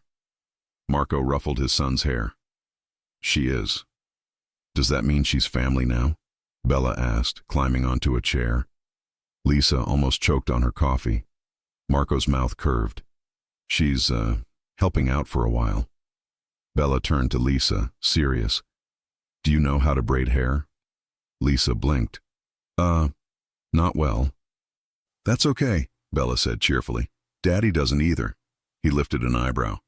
Marco ruffled his son's hair. She is. Does that mean she's family now? Bella asked, climbing onto a chair. Lisa almost choked on her coffee. Marco's mouth curved. She's, helping out for a while. Bella turned to Lisa, serious. Do you know how to braid hair? Lisa blinked. Not well. That's okay, Bella said cheerfully. Daddy doesn't either. He lifted an eyebrow.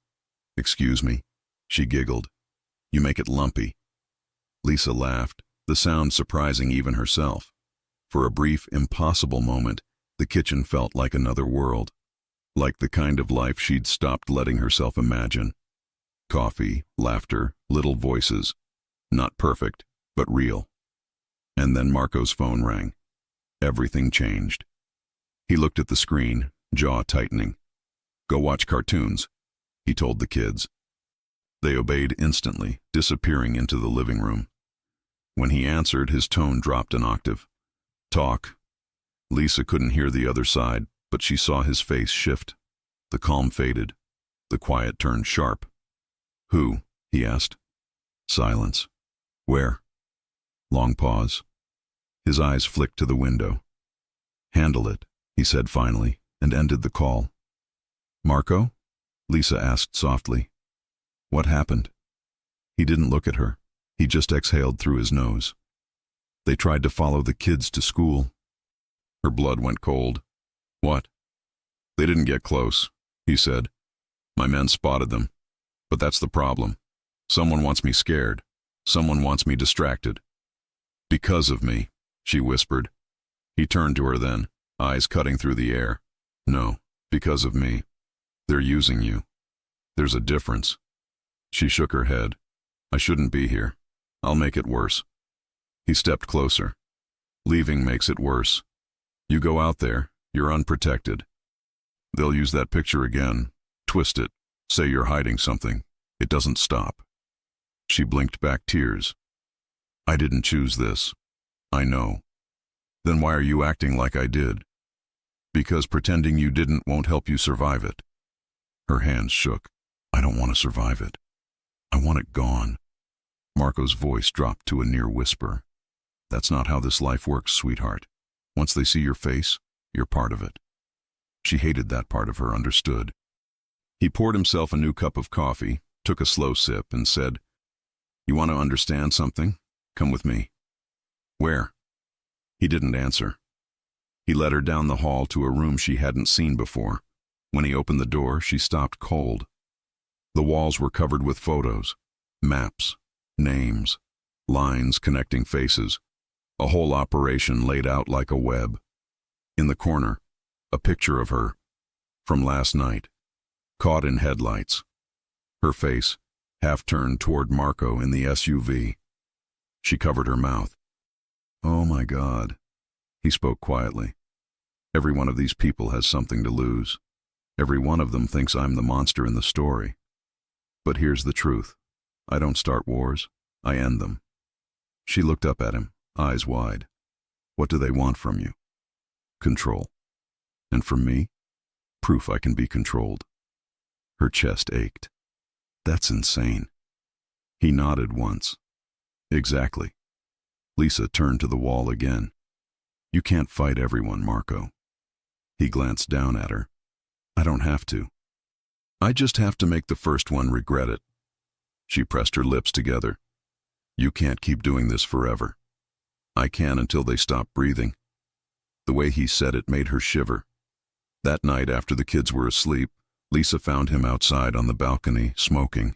Excuse me. She giggled. You make it lumpy. Lisa laughed, the sound surprising even herself. For a brief, impossible moment, the kitchen felt like another world. Like the kind of life she'd stopped letting herself imagine. Coffee, laughter, little voices. Not perfect, but real. And then Marco's phone rang. Everything changed. He looked at the screen, jaw tightening. Go watch cartoons, he told the kids. They obeyed instantly, disappearing into the living room. When he answered, his tone dropped an octave. Talk. Lisa couldn't hear the other side, but she saw his face shift. The calm faded. The quiet turned sharp. Who? He asked. Silence. Where? Long pause. His eyes flicked to the window. Handle it, he said finally, and ended the call. Marco? Lisa asked softly. What happened? He didn't look at her. He just exhaled through his nose. They tried to follow the kids to school. Her blood went cold. What? They didn't get close, he said. My men spotted them. But that's the problem. Someone wants me scared. Someone wants me distracted. Because of me, she whispered. He turned to her then, eyes cutting through the air. No, because of me. They're using you. There's a difference. She shook her head. I shouldn't be here. I'll make it worse. He stepped closer. Leaving makes it worse. You go out there, you're unprotected. They'll use that picture again, twist it, say you're hiding something. It doesn't stop. She blinked back tears. I didn't choose this. I know. Then why are you acting like I did? Because pretending you didn't won't help you survive it. Her hands shook. I don't want to survive it. I want it gone. Marco's voice dropped to a near whisper. That's not how this life works, sweetheart. Once they see your face, you're part of it. She hated that part of her, understood. He poured himself a new cup of coffee, took a slow sip, and said, You want to understand something? Come with me. Where? He didn't answer. He led her down the hall to a room she hadn't seen before. When he opened the door, she stopped cold. The walls were covered with photos, maps, names, lines connecting faces, a whole operation laid out like a web. In the corner, a picture of her, from last night, caught in headlights. Her face, half turned toward Marco in the SUV. She covered her mouth. "Oh my God," he spoke quietly. "Every one of these people has something to lose. Every one of them thinks I'm the monster in the story. But here's the truth. I don't start wars. I end them." She looked up at him, eyes wide. "What do they want from you?" "Control. And from me? Proof I can be controlled." Her chest ached. "That's insane." He nodded once. "Exactly." Lisa turned to the wall again. "You can't fight everyone, Marco." He glanced down at her. "I don't have to. I just have to make the first one regret it." She pressed her lips together. "You can't keep doing this forever." "I can until they stop breathing." The way he said it made her shiver. That night, after the kids were asleep, Lisa found him outside on the balcony, smoking.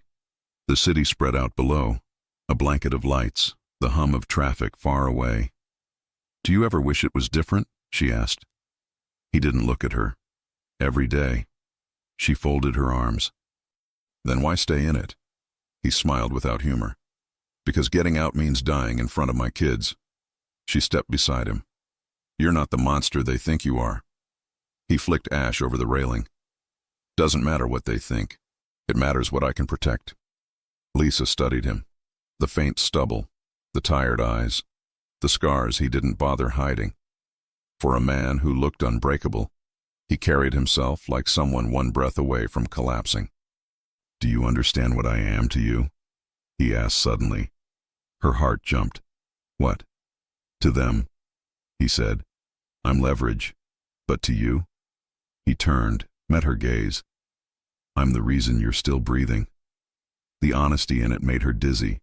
The city spread out below, a blanket of lights, the hum of traffic far away. "Do you ever wish it was different?" she asked. He didn't look at her. "Every day." She folded her arms. "Then why stay in it?" He smiled without humor. "Because getting out means dying in front of my kids." She stepped beside him. "You're not the monster they think you are." He flicked ash over the railing. "Doesn't matter what they think. It matters what I can protect." Lisa studied him. The faint stubble, the tired eyes, the scars he didn't bother hiding. For a man who looked unbreakable, he carried himself like someone one breath away from collapsing. "Do you understand what I am to you?" he asked suddenly. Her heart jumped. "What?" "To them," he said, "I'm leverage. But to you?" He turned, met her gaze. "I'm the reason you're still breathing." The honesty in it made her dizzy.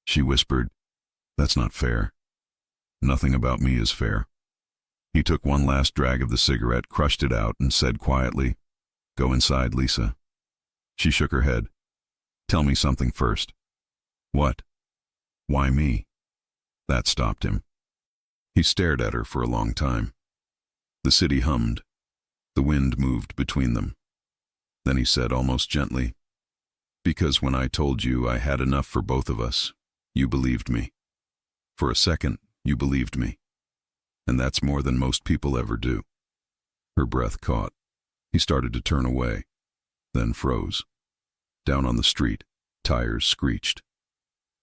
She whispered, "That's not fair." "Nothing about me is fair." He took one last drag of the cigarette, crushed it out, and said quietly, "Go inside, Lisa." She shook her head. "Tell me something first." "What?" "Why me?" That stopped him. He stared at her for a long time. The city hummed. The wind moved between them. Then he said almost gently, "Because when I told you I had enough for both of us, you believed me. For a second, you believed me. And that's more than most people ever do." Her breath caught. He started to turn away, then froze. Down on the street, tires screeched.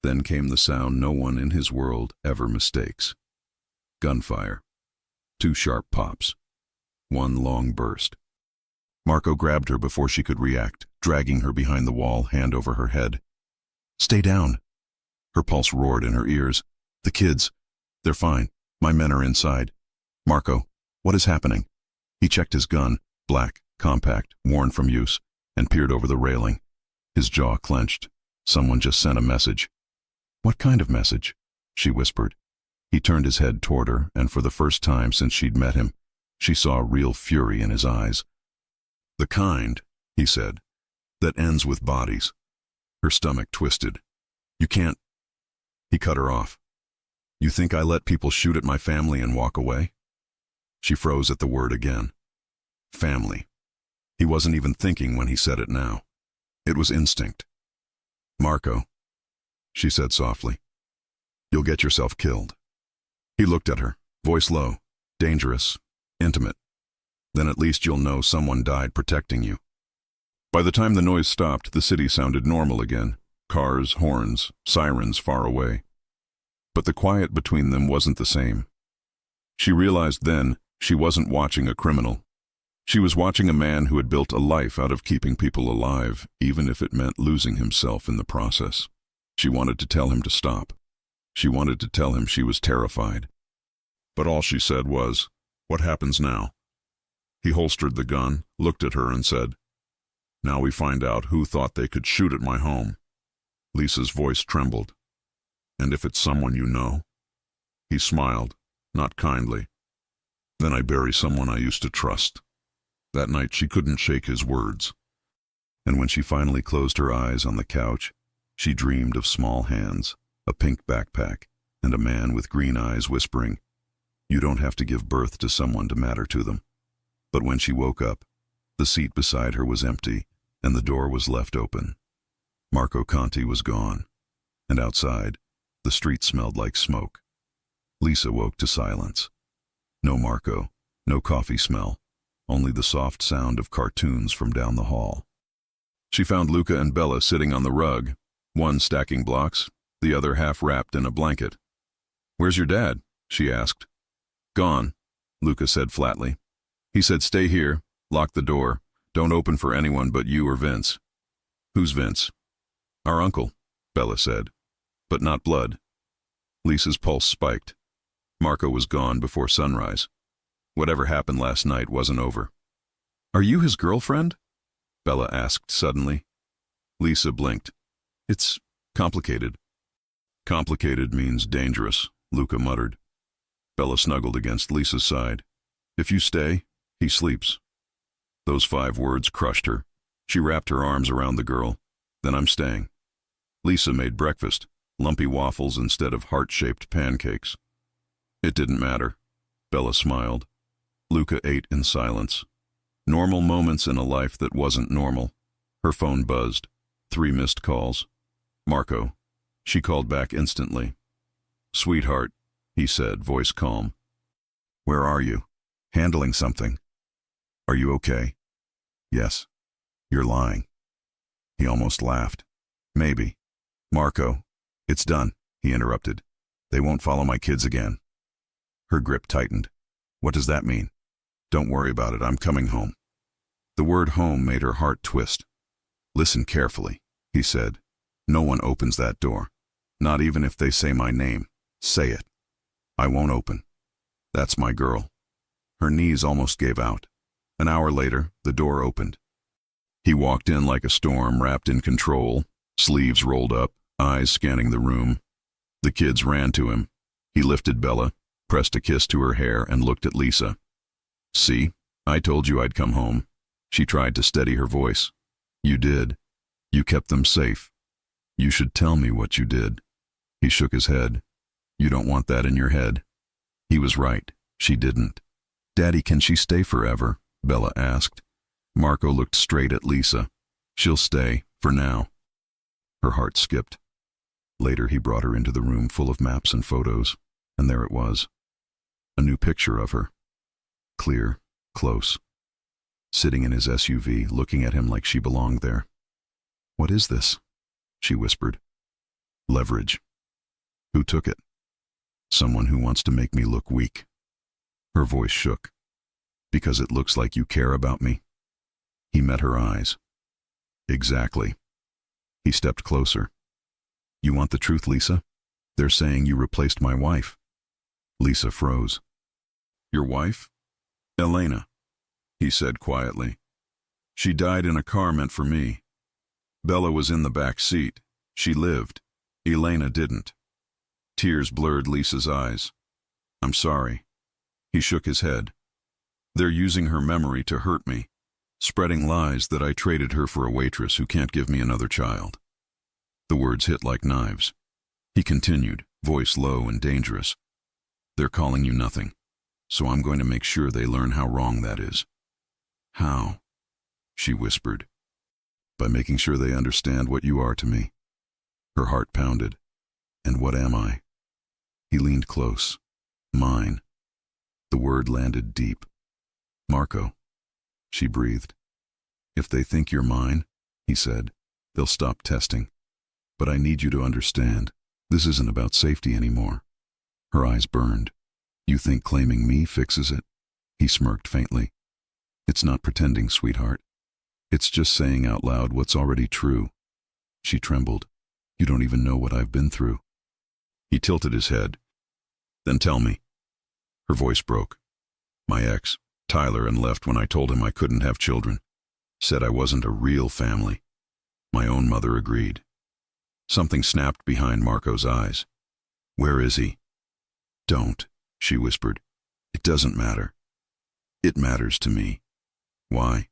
Then came the sound no one in his world ever mistakes. Gunfire. 2 sharp pops. 1 long burst. Marco grabbed her before she could react, dragging her behind the wall, hand over her head. "Stay down." Her pulse roared in her ears. "The kids. They're fine. My men are inside." "Marco, what is happening?" He checked his gun, black, compact, worn from use, and peered over the railing. His jaw clenched. Someone just sent a message. "What kind of message?" she whispered. He turned his head toward her, and for the first time since she'd met him, she saw real fury in his eyes. "The kind," he said, "that ends with bodies." Her stomach twisted. "You can't—" He cut her off. "You think I let people shoot at my family and walk away?" She froze at the word again. Family. He wasn't even thinking when he said it now. It was instinct. "Marco," she said softly, "you'll get yourself killed." He looked at her, voice low, dangerous, intimate. "Then at least you'll know someone died protecting you." By the time the noise stopped, the city sounded normal again. Cars, horns, sirens far away. But the quiet between them wasn't the same. She realized then she wasn't watching a criminal. She was watching a man who had built a life out of keeping people alive, even if it meant losing himself in the process. She wanted to tell him to stop. She wanted to tell him she was terrified. But all she said was, "What happens now?" He holstered the gun, looked at her, and said, "Now we find out who thought they could shoot at my home." Lisa's voice trembled. "And if it's someone you know?" He smiled, not kindly. "Then I bury someone I used to trust." That night she couldn't shake his words. And when she finally closed her eyes on the couch, she dreamed of small hands, a pink backpack, and a man with green eyes whispering, "You don't have to give birth to someone to matter to them." But when she woke up, the seat beside her was empty, and the door was left open. Marco Conti was gone, and outside, the street smelled like smoke. Lisa woke to silence. No Marco, no coffee smell, only the soft sound of cartoons from down the hall. She found Luca and Bella sitting on the rug, one stacking blocks, the other half wrapped in a blanket. "Where's your dad?" she asked. "Gone," Luca said flatly. "He said stay here, lock the door, don't open for anyone but you or Vince." "Who's Vince?" "Our uncle," Bella said. "But not blood." Lisa's pulse spiked. Marco was gone before sunrise. Whatever happened last night wasn't over. "Are you his girlfriend?" Bella asked suddenly. Lisa blinked. "It's complicated." "Complicated means dangerous," Luca muttered. Bella snuggled against Lisa's side. "If you stay, he sleeps." Those 5 words crushed her. She wrapped her arms around the girl. "Then I'm staying." Lisa made breakfast, lumpy waffles instead of heart-shaped pancakes. It didn't matter. Bella smiled. Luca ate in silence. Normal moments in a life that wasn't normal. Her phone buzzed. 3 missed calls. "Marco." She called back instantly. "Sweetheart," he said, voice calm. "Where are you?" "Handling something." "Are you okay?" "Yes." "You're lying." He almost laughed. "Maybe." "Marco." "It's done," he interrupted. "They won't follow my kids again." Her grip tightened. "What does that mean?" "Don't worry about it, I'm coming home." The word home made her heart twist. "Listen carefully," he said. "No one opens that door. Not even if they say my name. Say it. I won't open. That's my girl." Her knees almost gave out. An hour later, the door opened. He walked in like a storm, wrapped in control, sleeves rolled up, eyes scanning the room. The kids ran to him. He lifted Bella, pressed a kiss to her hair, and looked at Lisa. "See, I told you I'd come home." She tried to steady her voice. "You did. You kept them safe. You should tell me what you did." He shook his head. "You don't want that in your head." He was right. She didn't. "Daddy, can she stay forever?" Bella asked. Marco looked straight at Lisa. "She'll stay, for now." Her heart skipped. Later he brought her into the room full of maps and photos, and there it was. A new picture of her. Clear, close. Sitting in his SUV, looking at him like she belonged there. "What is this?" she whispered. "Leverage." "Who took it?" "Someone who wants to make me look weak." Her voice shook. "Because it looks like you care about me?" He met her eyes. "Exactly." He stepped closer. "You want the truth, Lisa? They're saying you replaced my wife." Lisa froze. "Your wife?" "Elena," he said quietly. "She died in a car meant for me. Bella was in the back seat. She lived. Elena didn't." Tears blurred Lisa's eyes. "I'm sorry." He shook his head. "They're using her memory to hurt me, spreading lies that I traded her for a waitress who can't give me another child." The words hit like knives. He continued, voice low and dangerous. "They're calling you nothing, so I'm going to make sure they learn how wrong that is." "How?" she whispered. "By making sure they understand what you are to me." Her heart pounded. "And what am I?" He leaned close. "Mine." The word landed deep. "Marco," she breathed. "If they think you're mine," he said, "they'll stop testing. But I need you to understand, this isn't about safety anymore." Her eyes burned. "You think claiming me fixes it?" He smirked faintly. "It's not pretending, sweetheart. It's just saying out loud what's already true." She trembled. "You don't even know what I've been through." He tilted his head. "Then tell me." Her voice broke. "My ex, Tyler, and left when I told him I couldn't have children. Said I wasn't a real family. My own mother agreed." Something snapped behind Marco's eyes. "Where is he?" "Don't," she whispered. "It doesn't matter." "It matters to me." Why?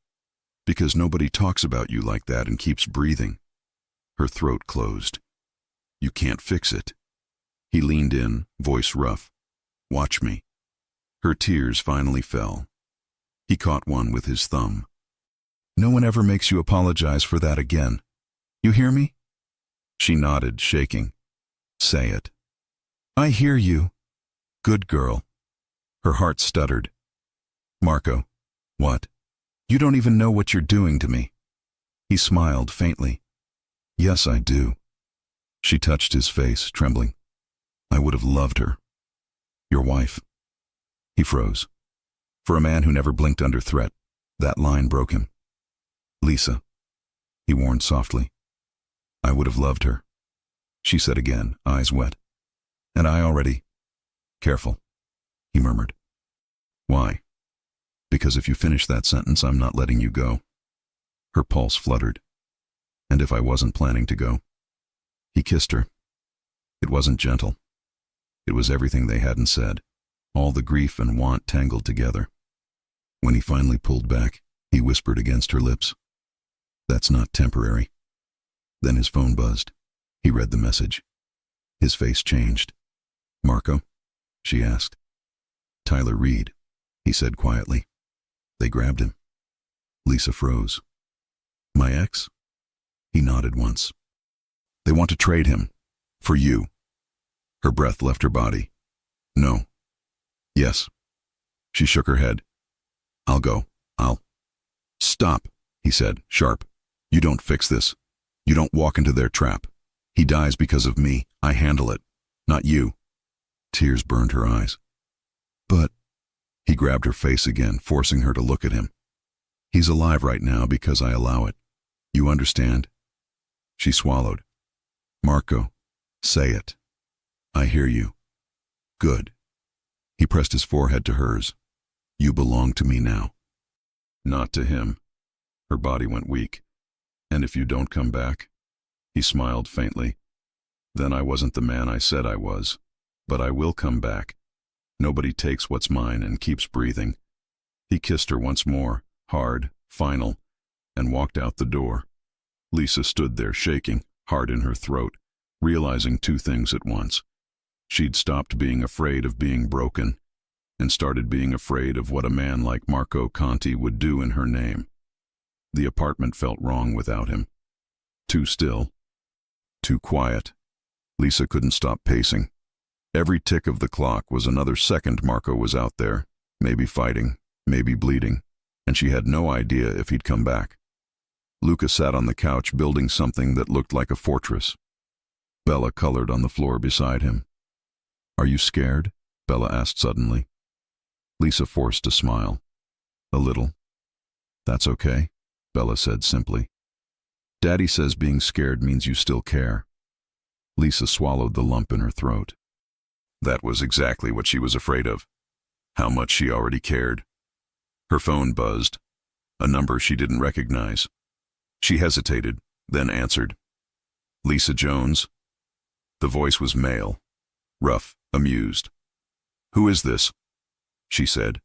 Because nobody talks about you like that and keeps breathing. Her throat closed. You can't fix it. He leaned in, voice rough. Watch me. Her tears finally fell. He caught one with his thumb. No one ever makes you apologize for that again. You hear me? She nodded, shaking. Say it. I hear you. Good girl. Her heart stuttered. Marco. What? You don't even know what you're doing to me. He smiled faintly. Yes, I do. She touched his face, trembling. I would have loved her. Your wife. He froze. For a man who never blinked under threat, that line broke him. Lisa. He warned softly. I would have loved her. She said again, eyes wet. And I already. Careful. He murmured. Why? Because if you finish that sentence, I'm not letting you go. Her pulse fluttered. And if I wasn't planning to go? He kissed her. It wasn't gentle. It was everything they hadn't said, all the grief and want tangled together. When he finally pulled back, he whispered against her lips. That's not temporary. Then his phone buzzed. He read the message. His face changed. Marco? She asked. Tyler Reed, he said quietly. They grabbed him. Lisa froze. My ex? He nodded once. They want to trade him. For you. Her breath left her body. No. Yes. She shook her head. I'll go. Stop, he said, sharp. You don't fix this. You don't walk into their trap. He dies because of me. I handle it. Not you. Tears burned her eyes. But, he grabbed her face again, forcing her to look at him. He's alive right now because I allow it. You understand? She swallowed. Marco, say it. I hear you. Good. He pressed his forehead to hers. You belong to me now. Not to him. Her body went weak. And if you don't come back? He smiled faintly. Then I wasn't the man I said I was. But I will come back. Nobody takes what's mine and keeps breathing. He kissed her once more, hard, final, and walked out the door. Lisa stood there shaking, heart in her throat, realizing two things at once. She'd stopped being afraid of being broken, and started being afraid of what a man like Marco Conti would do in her name. The apartment felt wrong without him. Too still. Too quiet. Lisa couldn't stop pacing. Every tick of the clock was another second Marco was out there, maybe fighting, maybe bleeding, and she had no idea if he'd come back. Luca sat on the couch building something that looked like a fortress. Bella colored on the floor beside him. Are you scared? Bella asked suddenly. Lisa forced a smile. A little. That's okay, Bella said simply. Daddy says being scared means you still care. Lisa swallowed the lump in her throat. That was exactly what she was afraid of. How much she already cared. Her phone buzzed. A number she didn't recognize. She hesitated, then answered. Lisa Jones? The voice was male. Rough, amused. Who is this? She said.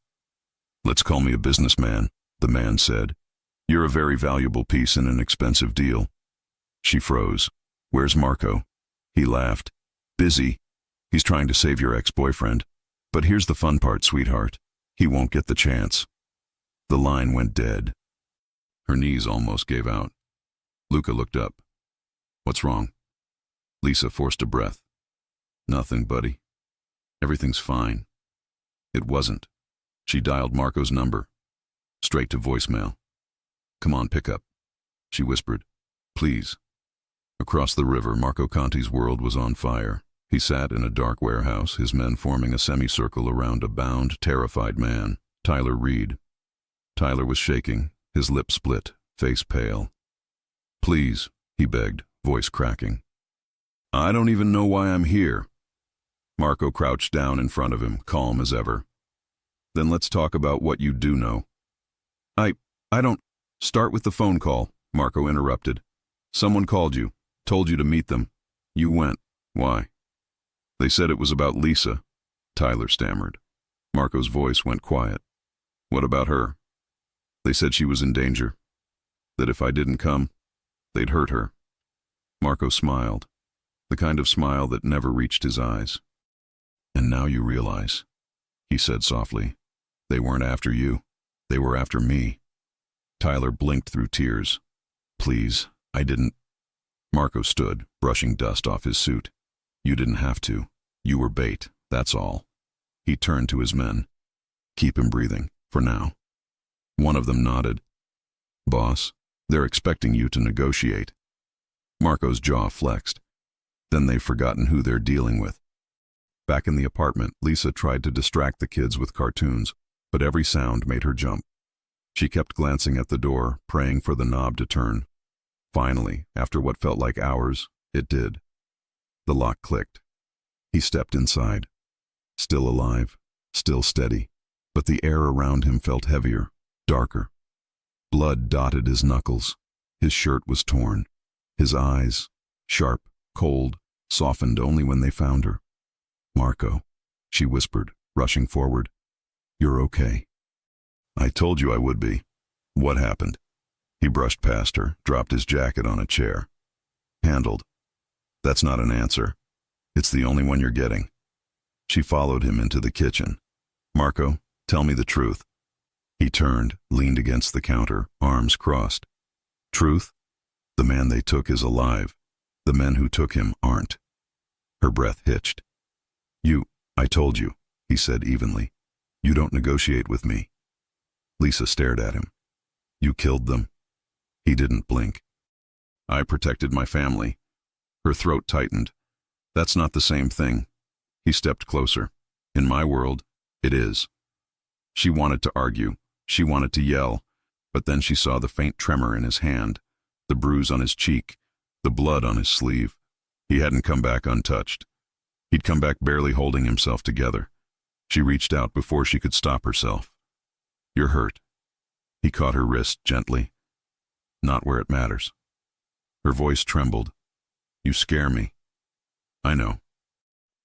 Let's call me a businessman, the man said. You're a very valuable piece in an expensive deal. She froze. Where's Marco? He laughed. Busy. He's trying to save your ex-boyfriend. But here's the fun part, sweetheart. He won't get the chance. The line went dead. Her knees almost gave out. Luca looked up. What's wrong? Lisa forced a breath. Nothing, buddy. Everything's fine. It wasn't. She dialed Marco's number. Straight to voicemail. Come on, pick up. She whispered. Please. Across the river, Marco Conti's world was on fire. He sat in a dark warehouse, his men forming a semicircle around a bound, terrified man, Tyler Reed. Tyler was shaking, his lips split, face pale. Please, he begged, voice cracking. I don't even know why I'm here. Marco crouched down in front of him, calm as ever. Then let's talk about what you do know. I don't... Start with the phone call, Marco interrupted. Someone called you, told you to meet them. You went. Why? They said it was about Lisa, Tyler stammered. Marco's voice went quiet. What about her? They said she was in danger, that if I didn't come, they'd hurt her. Marco smiled, the kind of smile that never reached his eyes. And now you realize, he said softly, they weren't after you, they were after me. Tyler blinked through tears. Please, I didn't. Marco stood, brushing dust off his suit. You didn't have to. You were bait, that's all. He turned to his men. Keep him breathing, for now. One of them nodded. Boss, they're expecting you to negotiate. Marco's jaw flexed. Then they've forgotten who they're dealing with. Back in the apartment, Lisa tried to distract the kids with cartoons, but every sound made her jump. She kept glancing at the door, praying for the knob to turn. Finally, after what felt like hours, it did. The lock clicked. He stepped inside. Still alive, still steady, but the air around him felt heavier, darker. Blood dotted his knuckles. His shirt was torn. His eyes, sharp, cold, softened only when they found her. Marco, she whispered, rushing forward. You're okay. I told you I would be. What happened? He brushed past her, dropped his jacket on a chair. Handled. That's not an answer. It's the only one you're getting. She followed him into the kitchen. Marco, tell me the truth. He turned, leaned against the counter, arms crossed. Truth? The man they took is alive. The men who took him aren't. Her breath hitched. I told you, he said evenly. You don't negotiate with me. Lisa stared at him. You killed them. He didn't blink. I protected my family. Her throat tightened. That's not the same thing. He stepped closer. In my world, it is. She wanted to argue. She wanted to yell. But then she saw the faint tremor in his hand, the bruise on his cheek, the blood on his sleeve. He hadn't come back untouched. He'd come back barely holding himself together. She reached out before she could stop herself. You're hurt. He caught her wrist gently. Not where it matters. Her voice trembled. You scare me. I know.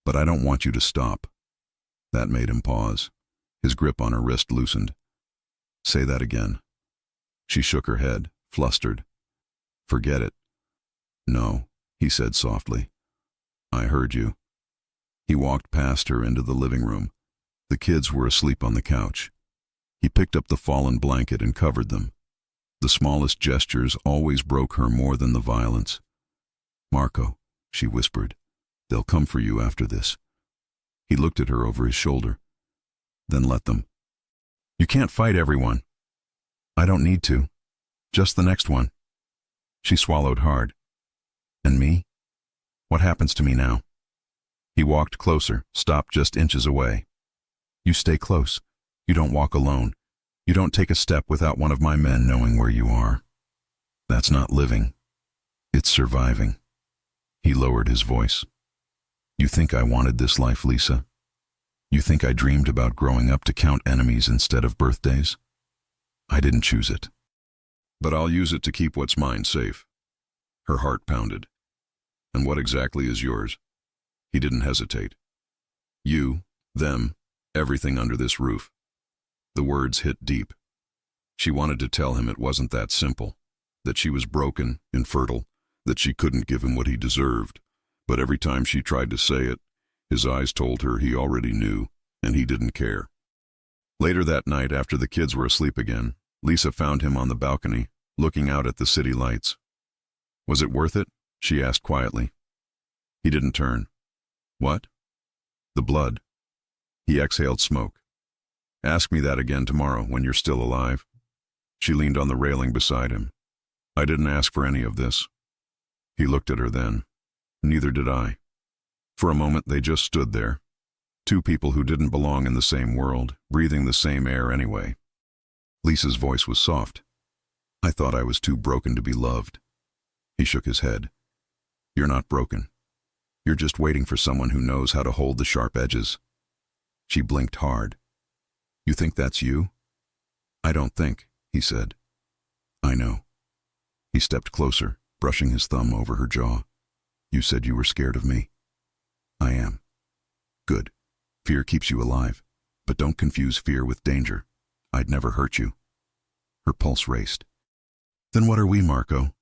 But I don't want you to stop. That made him pause. His grip on her wrist loosened. Say that again. She shook her head, flustered. Forget it. No, he said softly. I heard you. He walked past her into the living room. The kids were asleep on the couch. He picked up the fallen blanket and covered them. The smallest gestures always broke her more than the violence. Marco, she whispered, they'll come for you after this. He looked at her over his shoulder. Then let them. You can't fight everyone. I don't need to. Just the next one. She swallowed hard. And me? What happens to me now? He walked closer, stopped just inches away. You stay close. You don't walk alone. You don't take a step without one of my men knowing where you are. That's not living. It's surviving. He lowered his voice. You think I wanted this life, Lisa? You think I dreamed about growing up to count enemies instead of birthdays? I didn't choose it. But I'll use it to keep what's mine safe. Her heart pounded. And what exactly is yours? He didn't hesitate. You, them, everything under this roof. The words hit deep. She wanted to tell him it wasn't that simple, that she was broken, infertile, that she couldn't give him what he deserved. But every time she tried to say it, his eyes told her he already knew, and he didn't care. Later that night, after the kids were asleep again, Lisa found him on the balcony, looking out at the city lights. Was it worth it? She asked quietly. He didn't turn. What? The blood. He exhaled smoke. Ask me that again tomorrow when you're still alive. She leaned on the railing beside him. I didn't ask for any of this. He looked at her then. Neither did I. For a moment they just stood there. Two people who didn't belong in the same world, breathing the same air anyway. Lisa's voice was soft. I thought I was too broken to be loved. He shook his head. You're not broken. You're just waiting for someone who knows how to hold the sharp edges. She blinked hard. You think that's you? I don't think, he said. I know. He stepped closer, brushing his thumb over her jaw. You said you were scared of me. I am. Good. Fear keeps you alive, but don't confuse fear with danger. I'd never hurt you. Her pulse raced. Then what are we, Marco?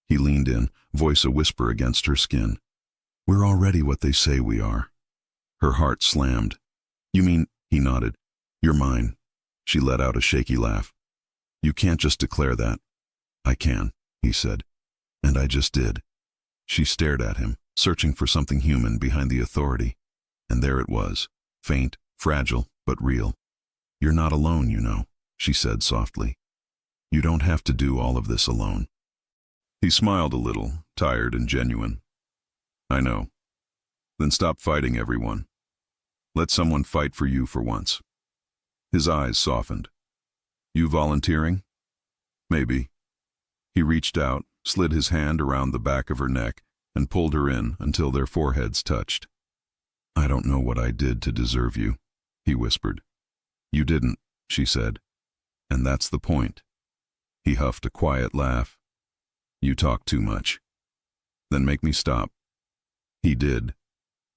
He leaned in, voice a whisper against her skin. We're already what they say we are. Her heart slammed. You mean, he nodded. You're mine. She let out a shaky laugh. You can't just declare that. I can, he said. And I just did. She stared at him, searching for something human behind the authority. And there it was, faint, fragile, but real. You're not alone, you know, she said softly. You don't have to do all of this alone. He smiled a little, tired and genuine. I know. Then stop fighting everyone. Let someone fight for you for once. His eyes softened. You volunteering? Maybe. He reached out, slid his hand around the back of her neck, and pulled her in until their foreheads touched. I don't know what I did to deserve you, he whispered. You didn't, she said. And that's the point. He huffed a quiet laugh. You talk too much. Then make me stop. He did.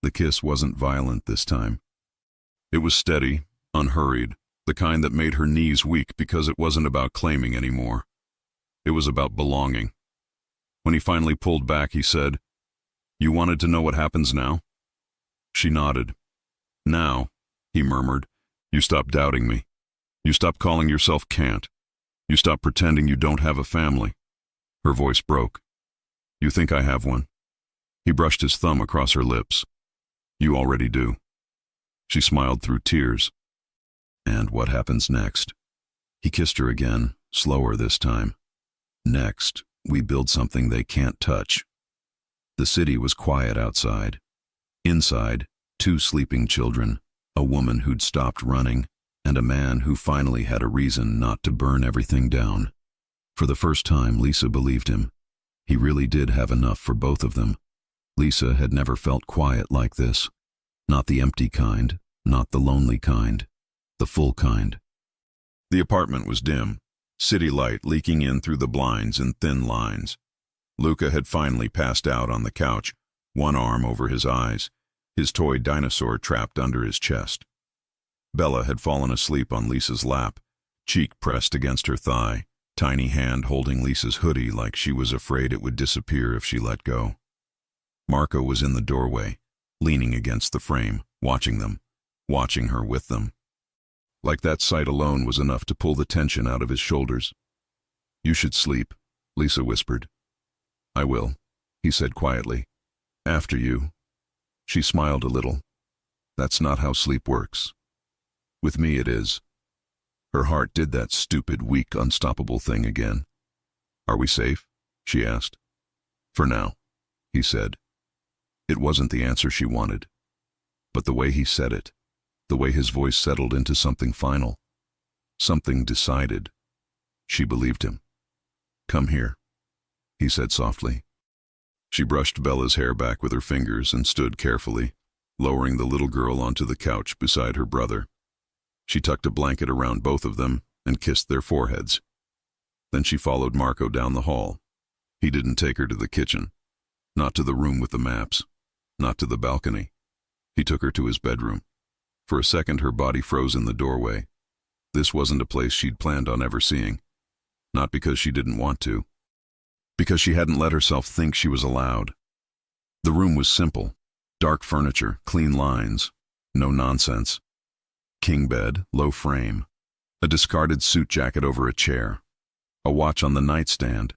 The kiss wasn't violent this time. It was steady, unhurried, the kind that made her knees weak because it wasn't about claiming anymore. It was about belonging. When he finally pulled back, he said, You wanted to know what happens now? She nodded. Now, he murmured, you stop doubting me. You stop calling yourself can't. You stop pretending you don't have a family. Her voice broke. You think I have one? He brushed his thumb across her lips. You already do. She smiled through tears. And what happens next? He kissed her again, slower this time. Next, we build something they can't touch. The city was quiet outside. Inside, 2 sleeping children, a woman who'd stopped running, and a man who finally had a reason not to burn everything down. For the first time, Lisa believed him. He really did have enough for both of them. Lisa had never felt quiet like this. Not the empty kind, not the lonely kind, the full kind. The apartment was dim, city light leaking in through the blinds in thin lines. Luca had finally passed out on the couch, one arm over his eyes, his toy dinosaur trapped under his chest. Bella had fallen asleep on Lisa's lap, cheek pressed against her thigh, tiny hand holding Lisa's hoodie like she was afraid it would disappear if she let go. Marco was in the doorway, leaning against the frame, watching them, watching her with them. Like that sight alone was enough to pull the tension out of his shoulders. You should sleep, Lisa whispered. I will, he said quietly. After you. She smiled a little. That's not how sleep works. With me it is. Her heart did that stupid, weak, unstoppable thing again. Are we safe? She asked. For now, he said. It wasn't the answer she wanted. But the way he said it, the way his voice settled into something final, something decided, she believed him. Come here, he said softly. She brushed Bella's hair back with her fingers and stood carefully, lowering the little girl onto the couch beside her brother. She tucked a blanket around both of them and kissed their foreheads. Then she followed Marco down the hall. He didn't take her to the kitchen, not to the room with the maps, not to the balcony. He took her to his bedroom. For a second her body froze in the doorway. This wasn't a place she'd planned on ever seeing. Not because she didn't want to. Because she hadn't let herself think she was allowed. The room was simple. Dark furniture, clean lines, no nonsense. King bed, low frame. A discarded suit jacket over a chair. A watch on the nightstand.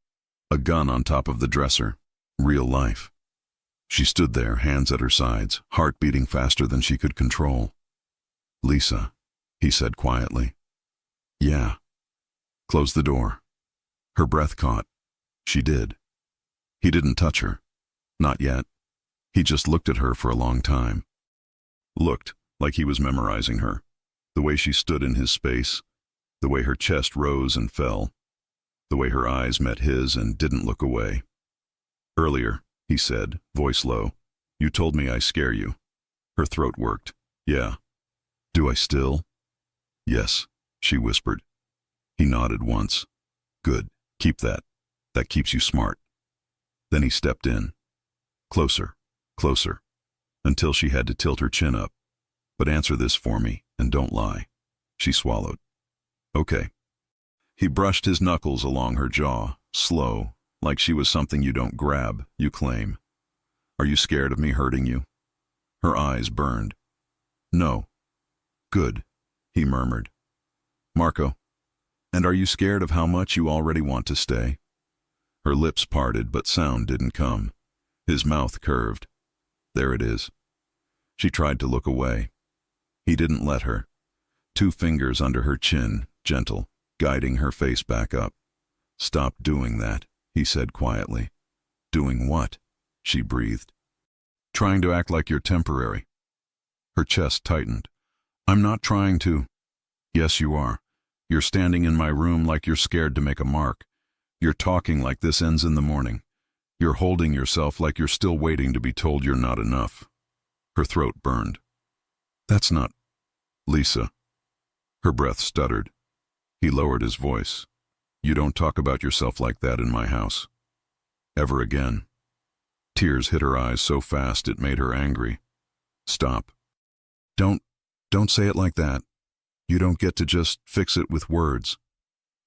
A gun on top of the dresser. Real life. She stood there, hands at her sides, heart beating faster than she could control. Lisa, he said quietly. Yeah. Close the door. Her breath caught. She did. He didn't touch her. Not yet. He just looked at her for a long time. Looked like he was memorizing her. The way she stood in his space. The way her chest rose and fell. The way her eyes met his and didn't look away. Earlier, he said, voice low, you told me I scare you. Her throat worked. Yeah. Do I still? Yes, she whispered. He nodded once. Good, keep that. That keeps you smart. Then he stepped in. Closer, closer, until she had to tilt her chin up. But answer this for me, and don't lie. She swallowed. Okay. He brushed his knuckles along her jaw, slow, like she was something you don't grab, you claim. Are you scared of me hurting you? Her eyes burned. No. Good, he murmured. Marco, and are you scared of how much you already want to stay? Her lips parted, but sound didn't come. His mouth curved. There it is. She tried to look away. He didn't let her. 2 fingers under her chin, gentle, guiding her face back up. Stop doing that, he said quietly. Doing what? She breathed. Trying to act like you're temporary. Her chest tightened. I'm not trying to. Yes, you are. You're standing in my room like you're scared to make a mark. You're talking like this ends in the morning. You're holding yourself like you're still waiting to be told you're not enough. Her throat burned. That's not... Lisa. Her breath stuttered. He lowered his voice. You don't talk about yourself like that in my house. Ever again. Tears hit her eyes so fast it made her angry. Stop. Don't say it like that. You don't get to just fix it with words.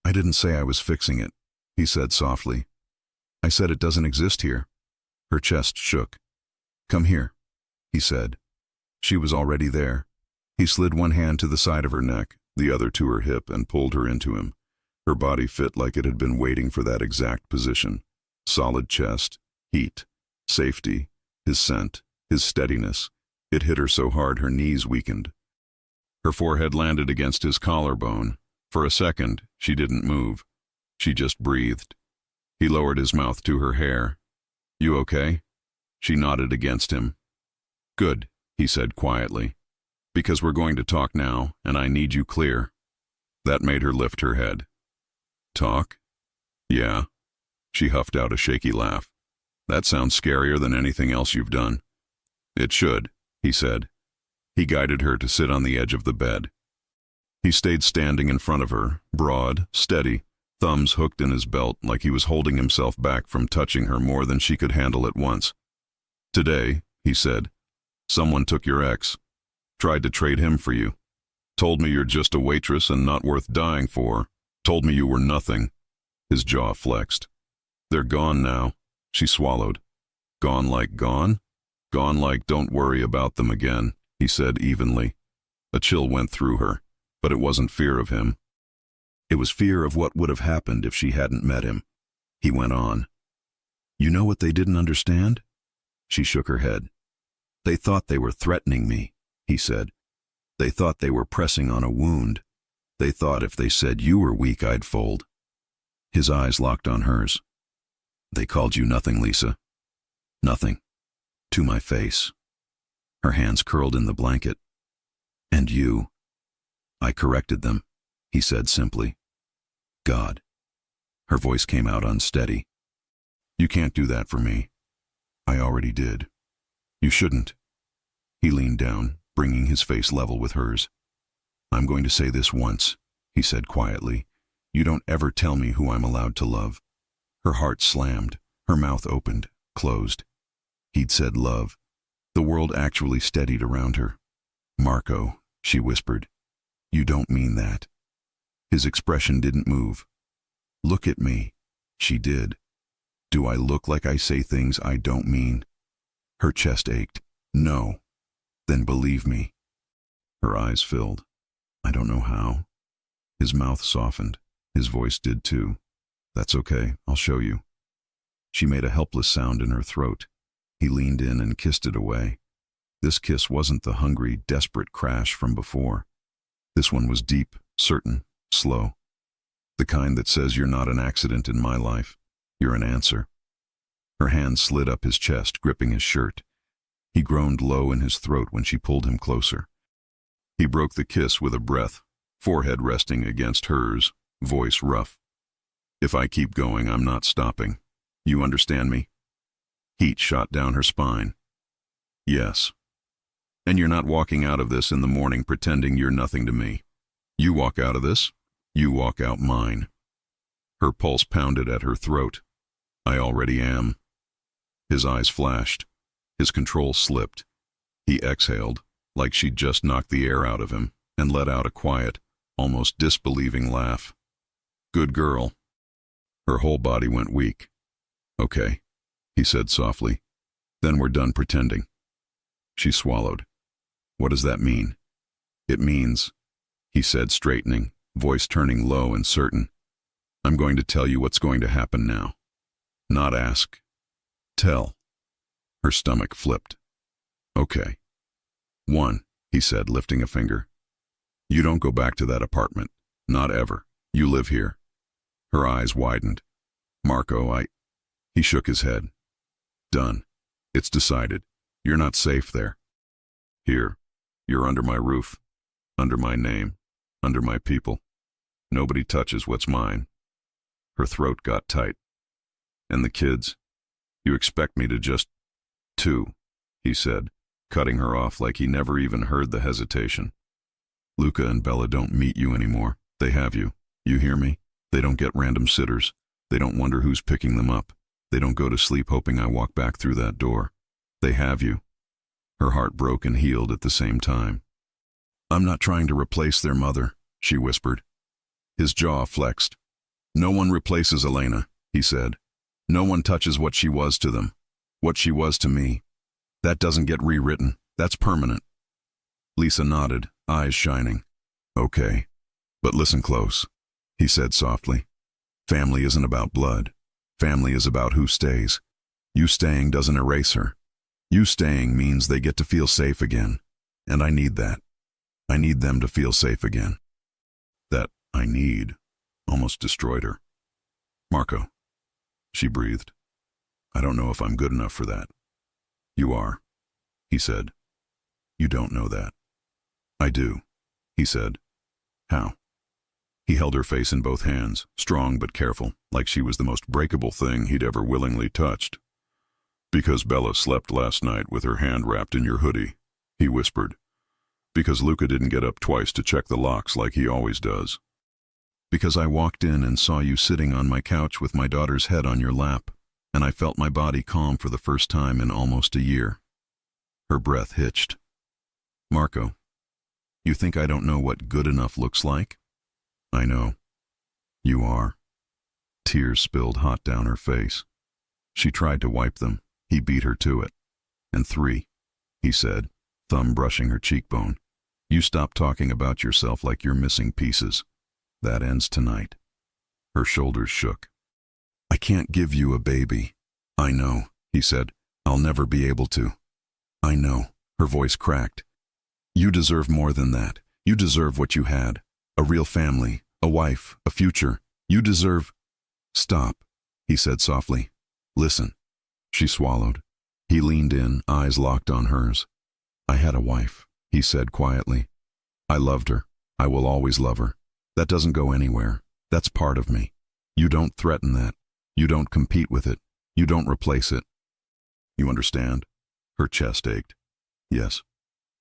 I didn't say I was fixing it, he said softly. I said it doesn't exist here. Her chest shook. Come here, he said. She was already there. He slid one hand to the side of her neck, the other to her hip, and pulled her into him. Her body fit like it had been waiting for that exact position. Solid chest, heat, safety, his scent, his steadiness. It hit her so hard her knees weakened. Her forehead landed against his collarbone. For a second, she didn't move. She just breathed. He lowered his mouth to her hair. You okay? She nodded against him. Good, he said quietly. Because we're going to talk now, and I need you clear. That made her lift her head. Talk? Yeah. She huffed out a shaky laugh. That sounds scarier than anything else you've done. It should, he said. He guided her to sit on the edge of the bed. He stayed standing in front of her, broad, steady, thumbs hooked in his belt like he was holding himself back from touching her more than she could handle at once. Today, he said, someone took your ex. Tried to trade him for you. Told me you're just a waitress and not worth dying for. Told me you were nothing. His jaw flexed. They're gone now. She swallowed. Gone like gone? Gone like don't worry about them again, he said evenly. A chill went through her, but it wasn't fear of him. It was fear of what would have happened if she hadn't met him. He went on. You know what they didn't understand? She shook her head. They thought they were threatening me, he said. They thought they were pressing on a wound. They thought if they said you were weak, I'd fold. His eyes locked on hers. They called you nothing, Lisa. Nothing. To my face. Her hands curled in the blanket. And you. I corrected them, he said simply. God. Her voice came out unsteady. You can't do that for me. I already did. You shouldn't. He leaned down, bringing his face level with hers. I'm going to say this once, he said quietly. You don't ever tell me who I'm allowed to love. Her heart slammed, her mouth opened, closed. He'd said love. The world actually steadied around her. Marco, she whispered. You don't mean that. His expression didn't move. Look at me. She did. Do I look like I say things I don't mean? Her chest ached. No. Then believe me. Her eyes filled. I don't know how. His mouth softened. His voice did too. That's okay, I'll show you. She made a helpless sound in her throat. He leaned in and kissed it away. This kiss wasn't the hungry, desperate crash from before. This one was deep, certain, slow. The kind that says you're not an accident in my life. You're an answer. Her hand slid up his chest, gripping his shirt. He groaned low in his throat when she pulled him closer. He broke the kiss with a breath, forehead resting against hers, voice rough. If I keep going, I'm not stopping. You understand me? Heat shot down her spine. Yes. And you're not walking out of this in the morning pretending you're nothing to me. You walk out of this, you walk out mine. Her pulse pounded at her throat. I already am. His eyes flashed. His control slipped. He exhaled, like she'd just knocked the air out of him, and let out a quiet, almost disbelieving laugh. Good girl. Her whole body went weak. Okay, he said softly. Then we're done pretending. She swallowed. What does that mean? It means, he said, straightening, voice turning low and certain. I'm going to tell you what's going to happen now. Not ask. Tell. Her stomach flipped. Okay. 1, he said, lifting a finger. You don't go back to that apartment. Not ever. You live here. Her eyes widened. Marco, He shook his head. Done. It's decided. You're not safe there. Here. You're under my roof. Under my name. Under my people. Nobody touches what's mine. Her throat got tight. And the kids? You expect me to just... 2, he said, cutting her off like he never even heard the hesitation. Luca and Bella don't meet you anymore. They have you. You hear me? They don't get random sitters. They don't wonder who's picking them up. They don't go to sleep hoping I walk back through that door. They have you. Her heart broke and healed at the same time. I'm not trying to replace their mother, she whispered. His jaw flexed. No one replaces Elena, he said. No one touches what she was to them. What she was to me. That doesn't get rewritten. That's permanent. Lisa nodded, eyes shining. Okay. But listen close, he said softly. Family isn't about blood. Family is about who stays. You staying doesn't erase her. You staying means they get to feel safe again. And I need that. I need them to feel safe again. That I need almost destroyed her. Marco, she breathed. I don't know if I'm good enough for that. You are, he said. You don't know that. I do, he said. How? He held her face in both hands, strong but careful, like she was the most breakable thing he'd ever willingly touched. Because Bella slept last night with her hand wrapped in your hoodie, he whispered. Because Luca didn't get up twice to check the locks like he always does. Because I walked in and saw you sitting on my couch with my daughter's head on your lap, and I felt my body calm for the first time in almost a year. Her breath hitched. Marco, you think I don't know what good enough looks like? I know. You are. Tears spilled hot down her face. She tried to wipe them. He beat her to it. And 3, he said, thumb brushing her cheekbone. You stop talking about yourself like you're missing pieces. That ends tonight. Her shoulders shook. I can't give you a baby. I know, he said. I'll never be able to. I know. Her voice cracked. You deserve more than that. You deserve what you had. A real family, a wife, a future. You deserve... Stop, he said softly. Listen. She swallowed. He leaned in, eyes locked on hers. I had a wife, he said quietly. I loved her. I will always love her. That doesn't go anywhere. That's part of me. You don't threaten that. You don't compete with it. You don't replace it. You understand? Her chest ached. Yes.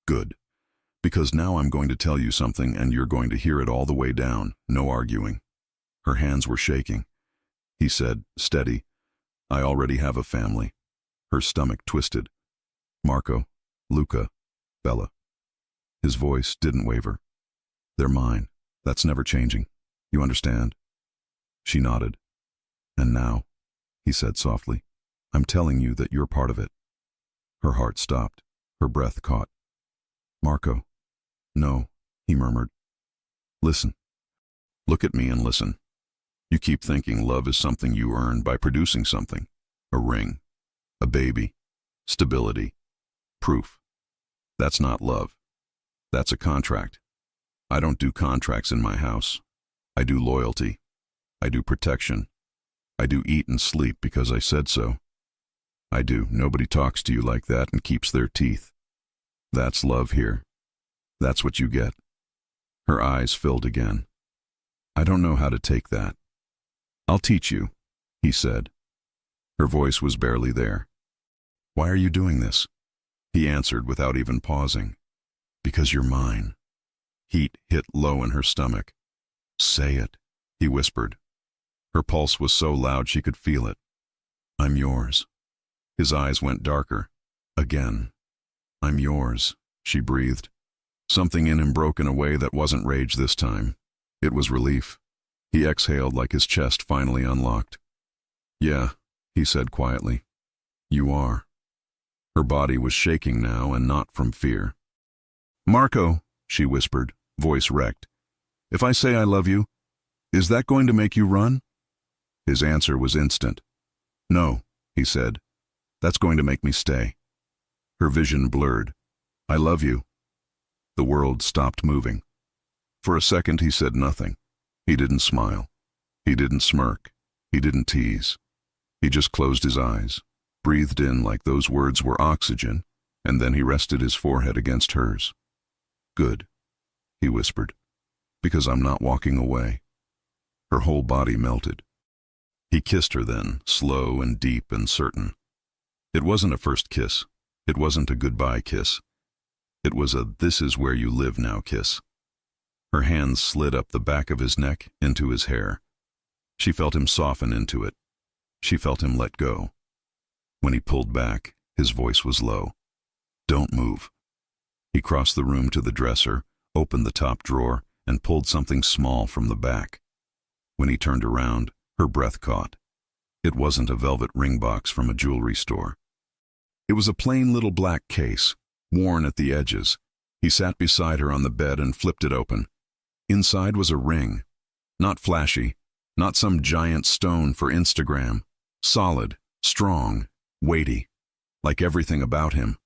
Good. Because now I'm going to tell you something and you're going to hear it all the way down. No arguing. Her hands were shaking. He said, steady. I already have a family. Her stomach twisted. Marco, Luca, Bella. His voice didn't waver. They're mine. That's never changing. You understand? She nodded. And now, he said softly, I'm telling you that you're part of it. Her heart stopped. Her breath caught. Marco. No, he murmured. Listen. Look at me and listen. You keep thinking love is something you earn by producing something. A ring. A baby. Stability. Proof. That's not love. That's a contract. I don't do contracts in my house. I do loyalty. I do protection. I do eat and sleep because I said so. I do. Nobody talks to you like that and keeps their teeth. That's love here. That's what you get. Her eyes filled again. I don't know how to take that. I'll teach you, he said. Her voice was barely there. Why are you doing this? He answered without even pausing. Because you're mine. Heat hit low in her stomach. Say it, he whispered. Her pulse was so loud she could feel it. I'm yours. His eyes went darker. Again. I'm yours, she breathed. Something in him broke in a way that wasn't rage this time. It was relief. He exhaled like his chest finally unlocked. Yeah, he said quietly. You are. Her body was shaking now, and not from fear. Marco, she whispered, voice wrecked. If I say I love you, is that going to make you run? His answer was instant. No, he said. That's going to make me stay. Her vision blurred. I love you. The world stopped moving. For a second he said nothing. He didn't smile. He didn't smirk. He didn't tease. He just closed his eyes, breathed in like those words were oxygen, and then he rested his forehead against hers. Good, he whispered, because I'm not walking away. Her whole body melted. He kissed her then, slow and deep and certain. It wasn't a first kiss. It wasn't a goodbye kiss. It was a this is where you live now kiss. Her hands slid up the back of his neck into his hair. She felt him soften into it. She felt him let go. When he pulled back, his voice was low. Don't move. He crossed the room to the dresser, opened the top drawer, and pulled something small from the back. When he turned around, her breath caught. It wasn't a velvet ring box from a jewelry store. It was a plain little black case, worn at the edges. He sat beside her on the bed and flipped it open. Inside was a ring. Not flashy, not some giant stone for Instagram. Solid, strong, weighty, like everything about him.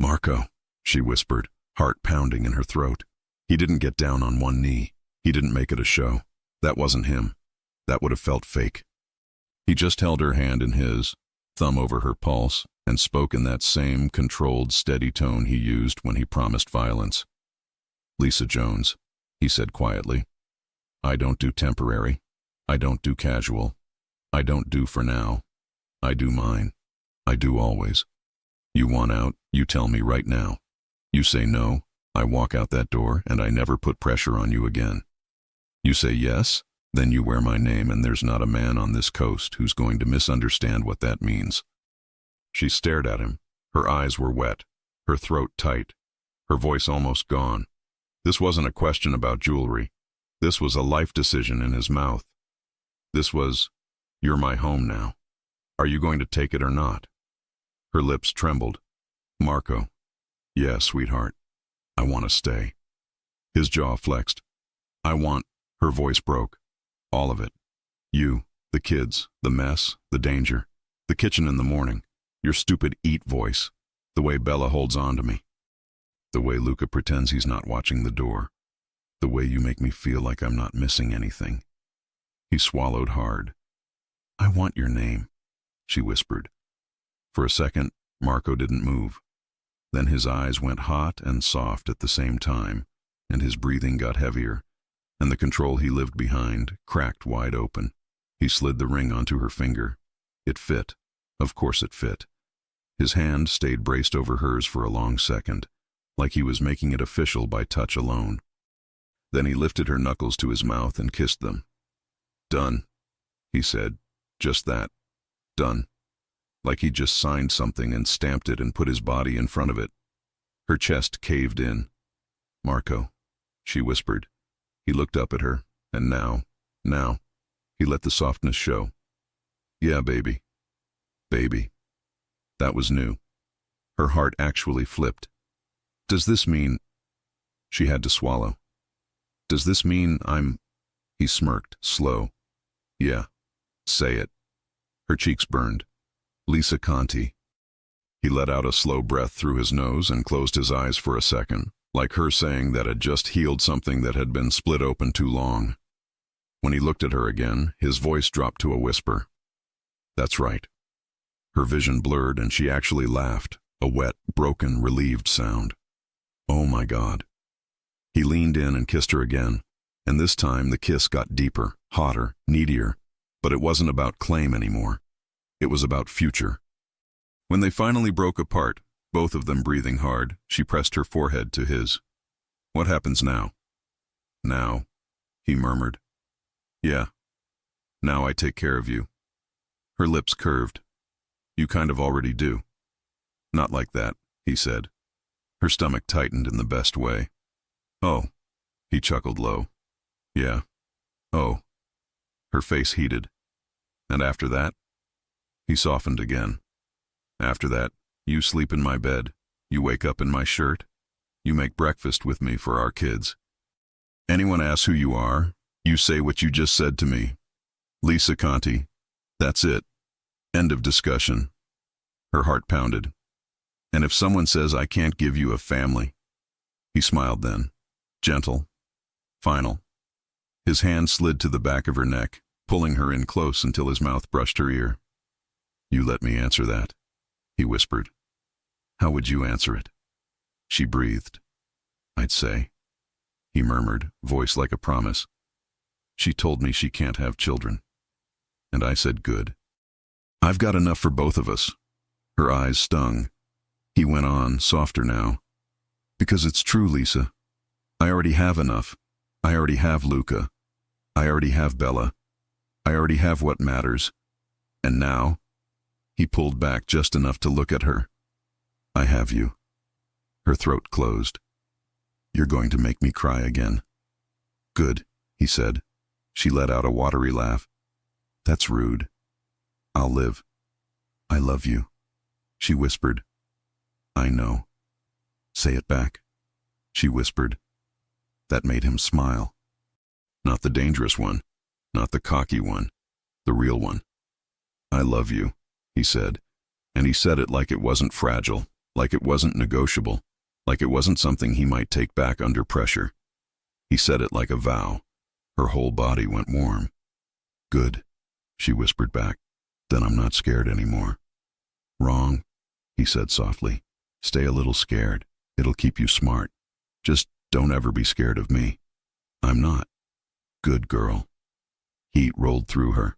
Marco, she whispered, heart pounding in her throat. He didn't get down on one knee. He didn't make it a show. That wasn't him. That would have felt fake. He just held her hand in his, thumb over her pulse, and spoke in that same controlled, steady tone he used when he promised violence. Lisa Jones, he said quietly. I don't do temporary. I don't do casual. I don't do for now. I do mine. I do always. You want out, you tell me right now. You say no, I walk out that door and I never put pressure on you again. You say yes, then you wear my name and there's not a man on this coast who's going to misunderstand what that means. She stared at him. Her eyes were wet, her throat tight, her voice almost gone. This wasn't a question about jewelry. This was a life decision in his mouth. This was, you're my home now. Are you going to take it or not? Her lips trembled. Marco. Yeah, sweetheart. I want to stay. His jaw flexed. I want, her voice broke. All of it. You, the kids, the mess, the danger, the kitchen in the morning, your stupid eat voice, the way Bella holds on to me, the way Luca pretends he's not watching the door, the way you make me feel like I'm not missing anything. He swallowed hard. I want your name, she whispered. For a second, Marco didn't move. Then his eyes went hot and soft at the same time, and his breathing got heavier, and the control he lived behind cracked wide open. He slid the ring onto her finger. It fit. Of course it fit. His hand stayed braced over hers for a long second, like he was making it official by touch alone. Then he lifted her knuckles to his mouth and kissed them. Done, he said. Just that. Done. Like he'd just signed something and stamped it and put his body in front of it. Her chest caved in. Marco, she whispered. He looked up at her, and now, he let the softness show. Yeah, baby. Baby. That was new. Her heart actually flipped. Does this mean... She had to swallow. Does this mean I'm... He smirked, slow. Yeah. Say it. Her cheeks burned. Lisa Conti. He let out a slow breath through his nose and closed his eyes for a second, like her saying that had just healed something that had been split open too long. When he looked at her again, his voice dropped to a whisper. That's right. Her vision blurred and she actually laughed, a wet, broken, relieved sound. Oh my God. He leaned in and kissed her again, and this time the kiss got deeper, hotter, needier, but it wasn't about claim anymore. It was about future. When they finally broke apart, both of them breathing hard, she pressed her forehead to his. What happens now? Now, he murmured. Yeah. Now I take care of you. Her lips curved. You kind of already do. Not like that, he said. Her stomach tightened in the best way. Oh, he chuckled low. Yeah. Oh, Her face heated. And after that? He softened again. After that, you sleep in my bed, you wake up in my shirt, you make breakfast with me for our kids. Anyone asks who you are, you say what you just said to me. Lisa Conti. That's it. End of discussion. Her heart pounded. And if someone says I can't give you a family. He smiled then. Gentle. Final. His hand slid to the back of her neck, pulling her in close until his mouth brushed her ear. You let me answer that, he whispered. How would you answer it? She breathed. I'd say, he murmured, voice like a promise. She told me she can't have children. And I said good. I've got enough for both of us. Her eyes stung. He went on, softer now. Because it's true, Lisa. I already have enough. I already have Luca. I already have Bella. I already have what matters. And now, he pulled back just enough to look at her. I have you. Her throat closed. You're going to make me cry again. Good, he said. She let out a watery laugh. That's rude. I'll live. I love you, she whispered. I know. Say it back, she whispered. That made him smile. Not the dangerous one, not the cocky one, the real one. I love you, he said, and he said it like it wasn't fragile, like it wasn't negotiable, like it wasn't something he might take back under pressure. He said it like a vow. Her whole body went warm. Good, she whispered back. Then I'm not scared anymore. Wrong, he said softly. Stay a little scared. It'll keep you smart. Just don't ever be scared of me. I'm not. Good girl. Heat rolled through her.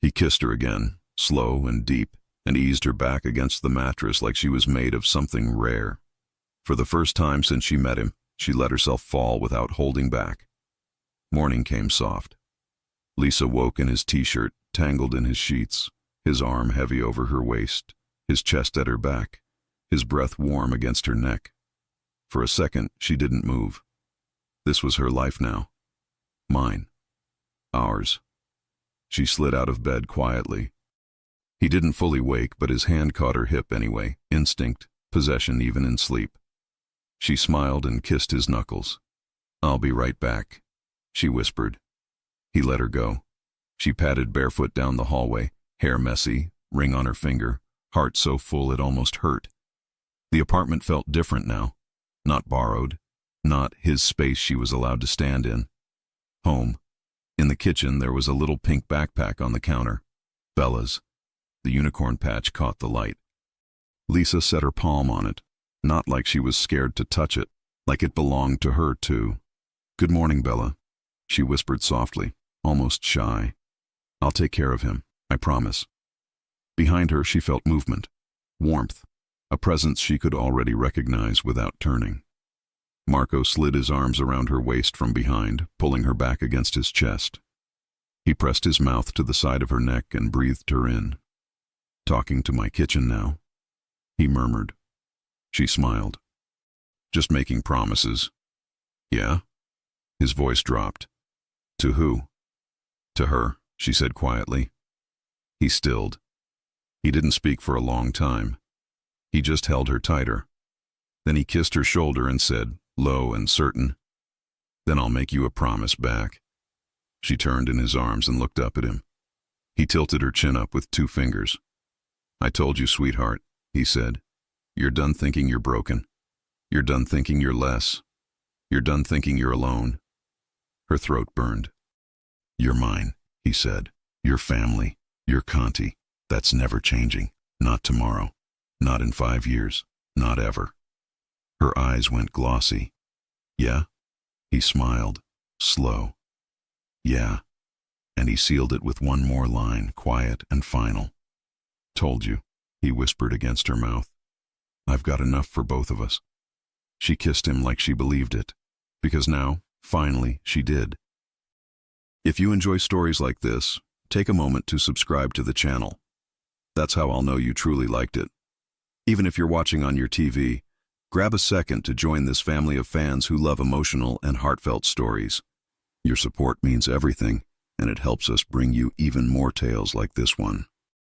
He kissed her again, slow and deep, and eased her back against the mattress like she was made of something rare. For the first time since she met him, she let herself fall without holding back. Morning came soft. Lisa woke in his t-shirt, tangled in his sheets, his arm heavy over her waist, his chest at her back, his breath warm against her neck. For a second, she didn't move. This was her life now. Mine. Ours. She slid out of bed quietly. He didn't fully wake, but his hand caught her hip anyway, instinct, possession even in sleep. She smiled and kissed his knuckles. I'll be right back, she whispered. He let her go. She padded barefoot down the hallway, hair messy, ring on her finger, heart so full it almost hurt. The apartment felt different now. Not borrowed, not his space she was allowed to stand in. Home. In the kitchen there was a little pink backpack on the counter. Bella's. The unicorn patch caught the light. Lisa set her palm on it, not like she was scared to touch it, like it belonged to her too. Good morning, Bella, she whispered softly, almost shy. I'll take care of him, I promise. Behind her she felt movement, warmth, a presence she could already recognize without turning. Marco slid his arms around her waist from behind, pulling her back against his chest. He pressed his mouth to the side of her neck and breathed her in. Talking to my kitchen now, he murmured. She smiled. Just making promises. Yeah? His voice dropped. To who? To her, she said quietly. He stilled. He didn't speak for a long time. He just held her tighter. Then he kissed her shoulder and said, low and certain, Then I'll make you a promise back. She turned in his arms and looked up at him. He tilted her chin up with 2 fingers. I told you, sweetheart, he said. You're done thinking you're broken. You're done thinking you're less. You're done thinking you're alone. Her throat burned. You're mine, he said. Your family. You're Conti. That's never changing. Not tomorrow. Not in 5 years. Not ever. Her eyes went glossy. Yeah? He smiled, slow. Yeah. And he sealed it with one more line, quiet and final. Told you, he whispered against her mouth. I've got enough for both of us. She kissed him like she believed it, because now, finally, she did. If you enjoy stories like this, take a moment to subscribe to the channel. That's how I'll know you truly liked it. Even if you're watching on your TV, grab a second to join this family of fans who love emotional and heartfelt stories. Your support means everything, and it helps us bring you even more tales like this one.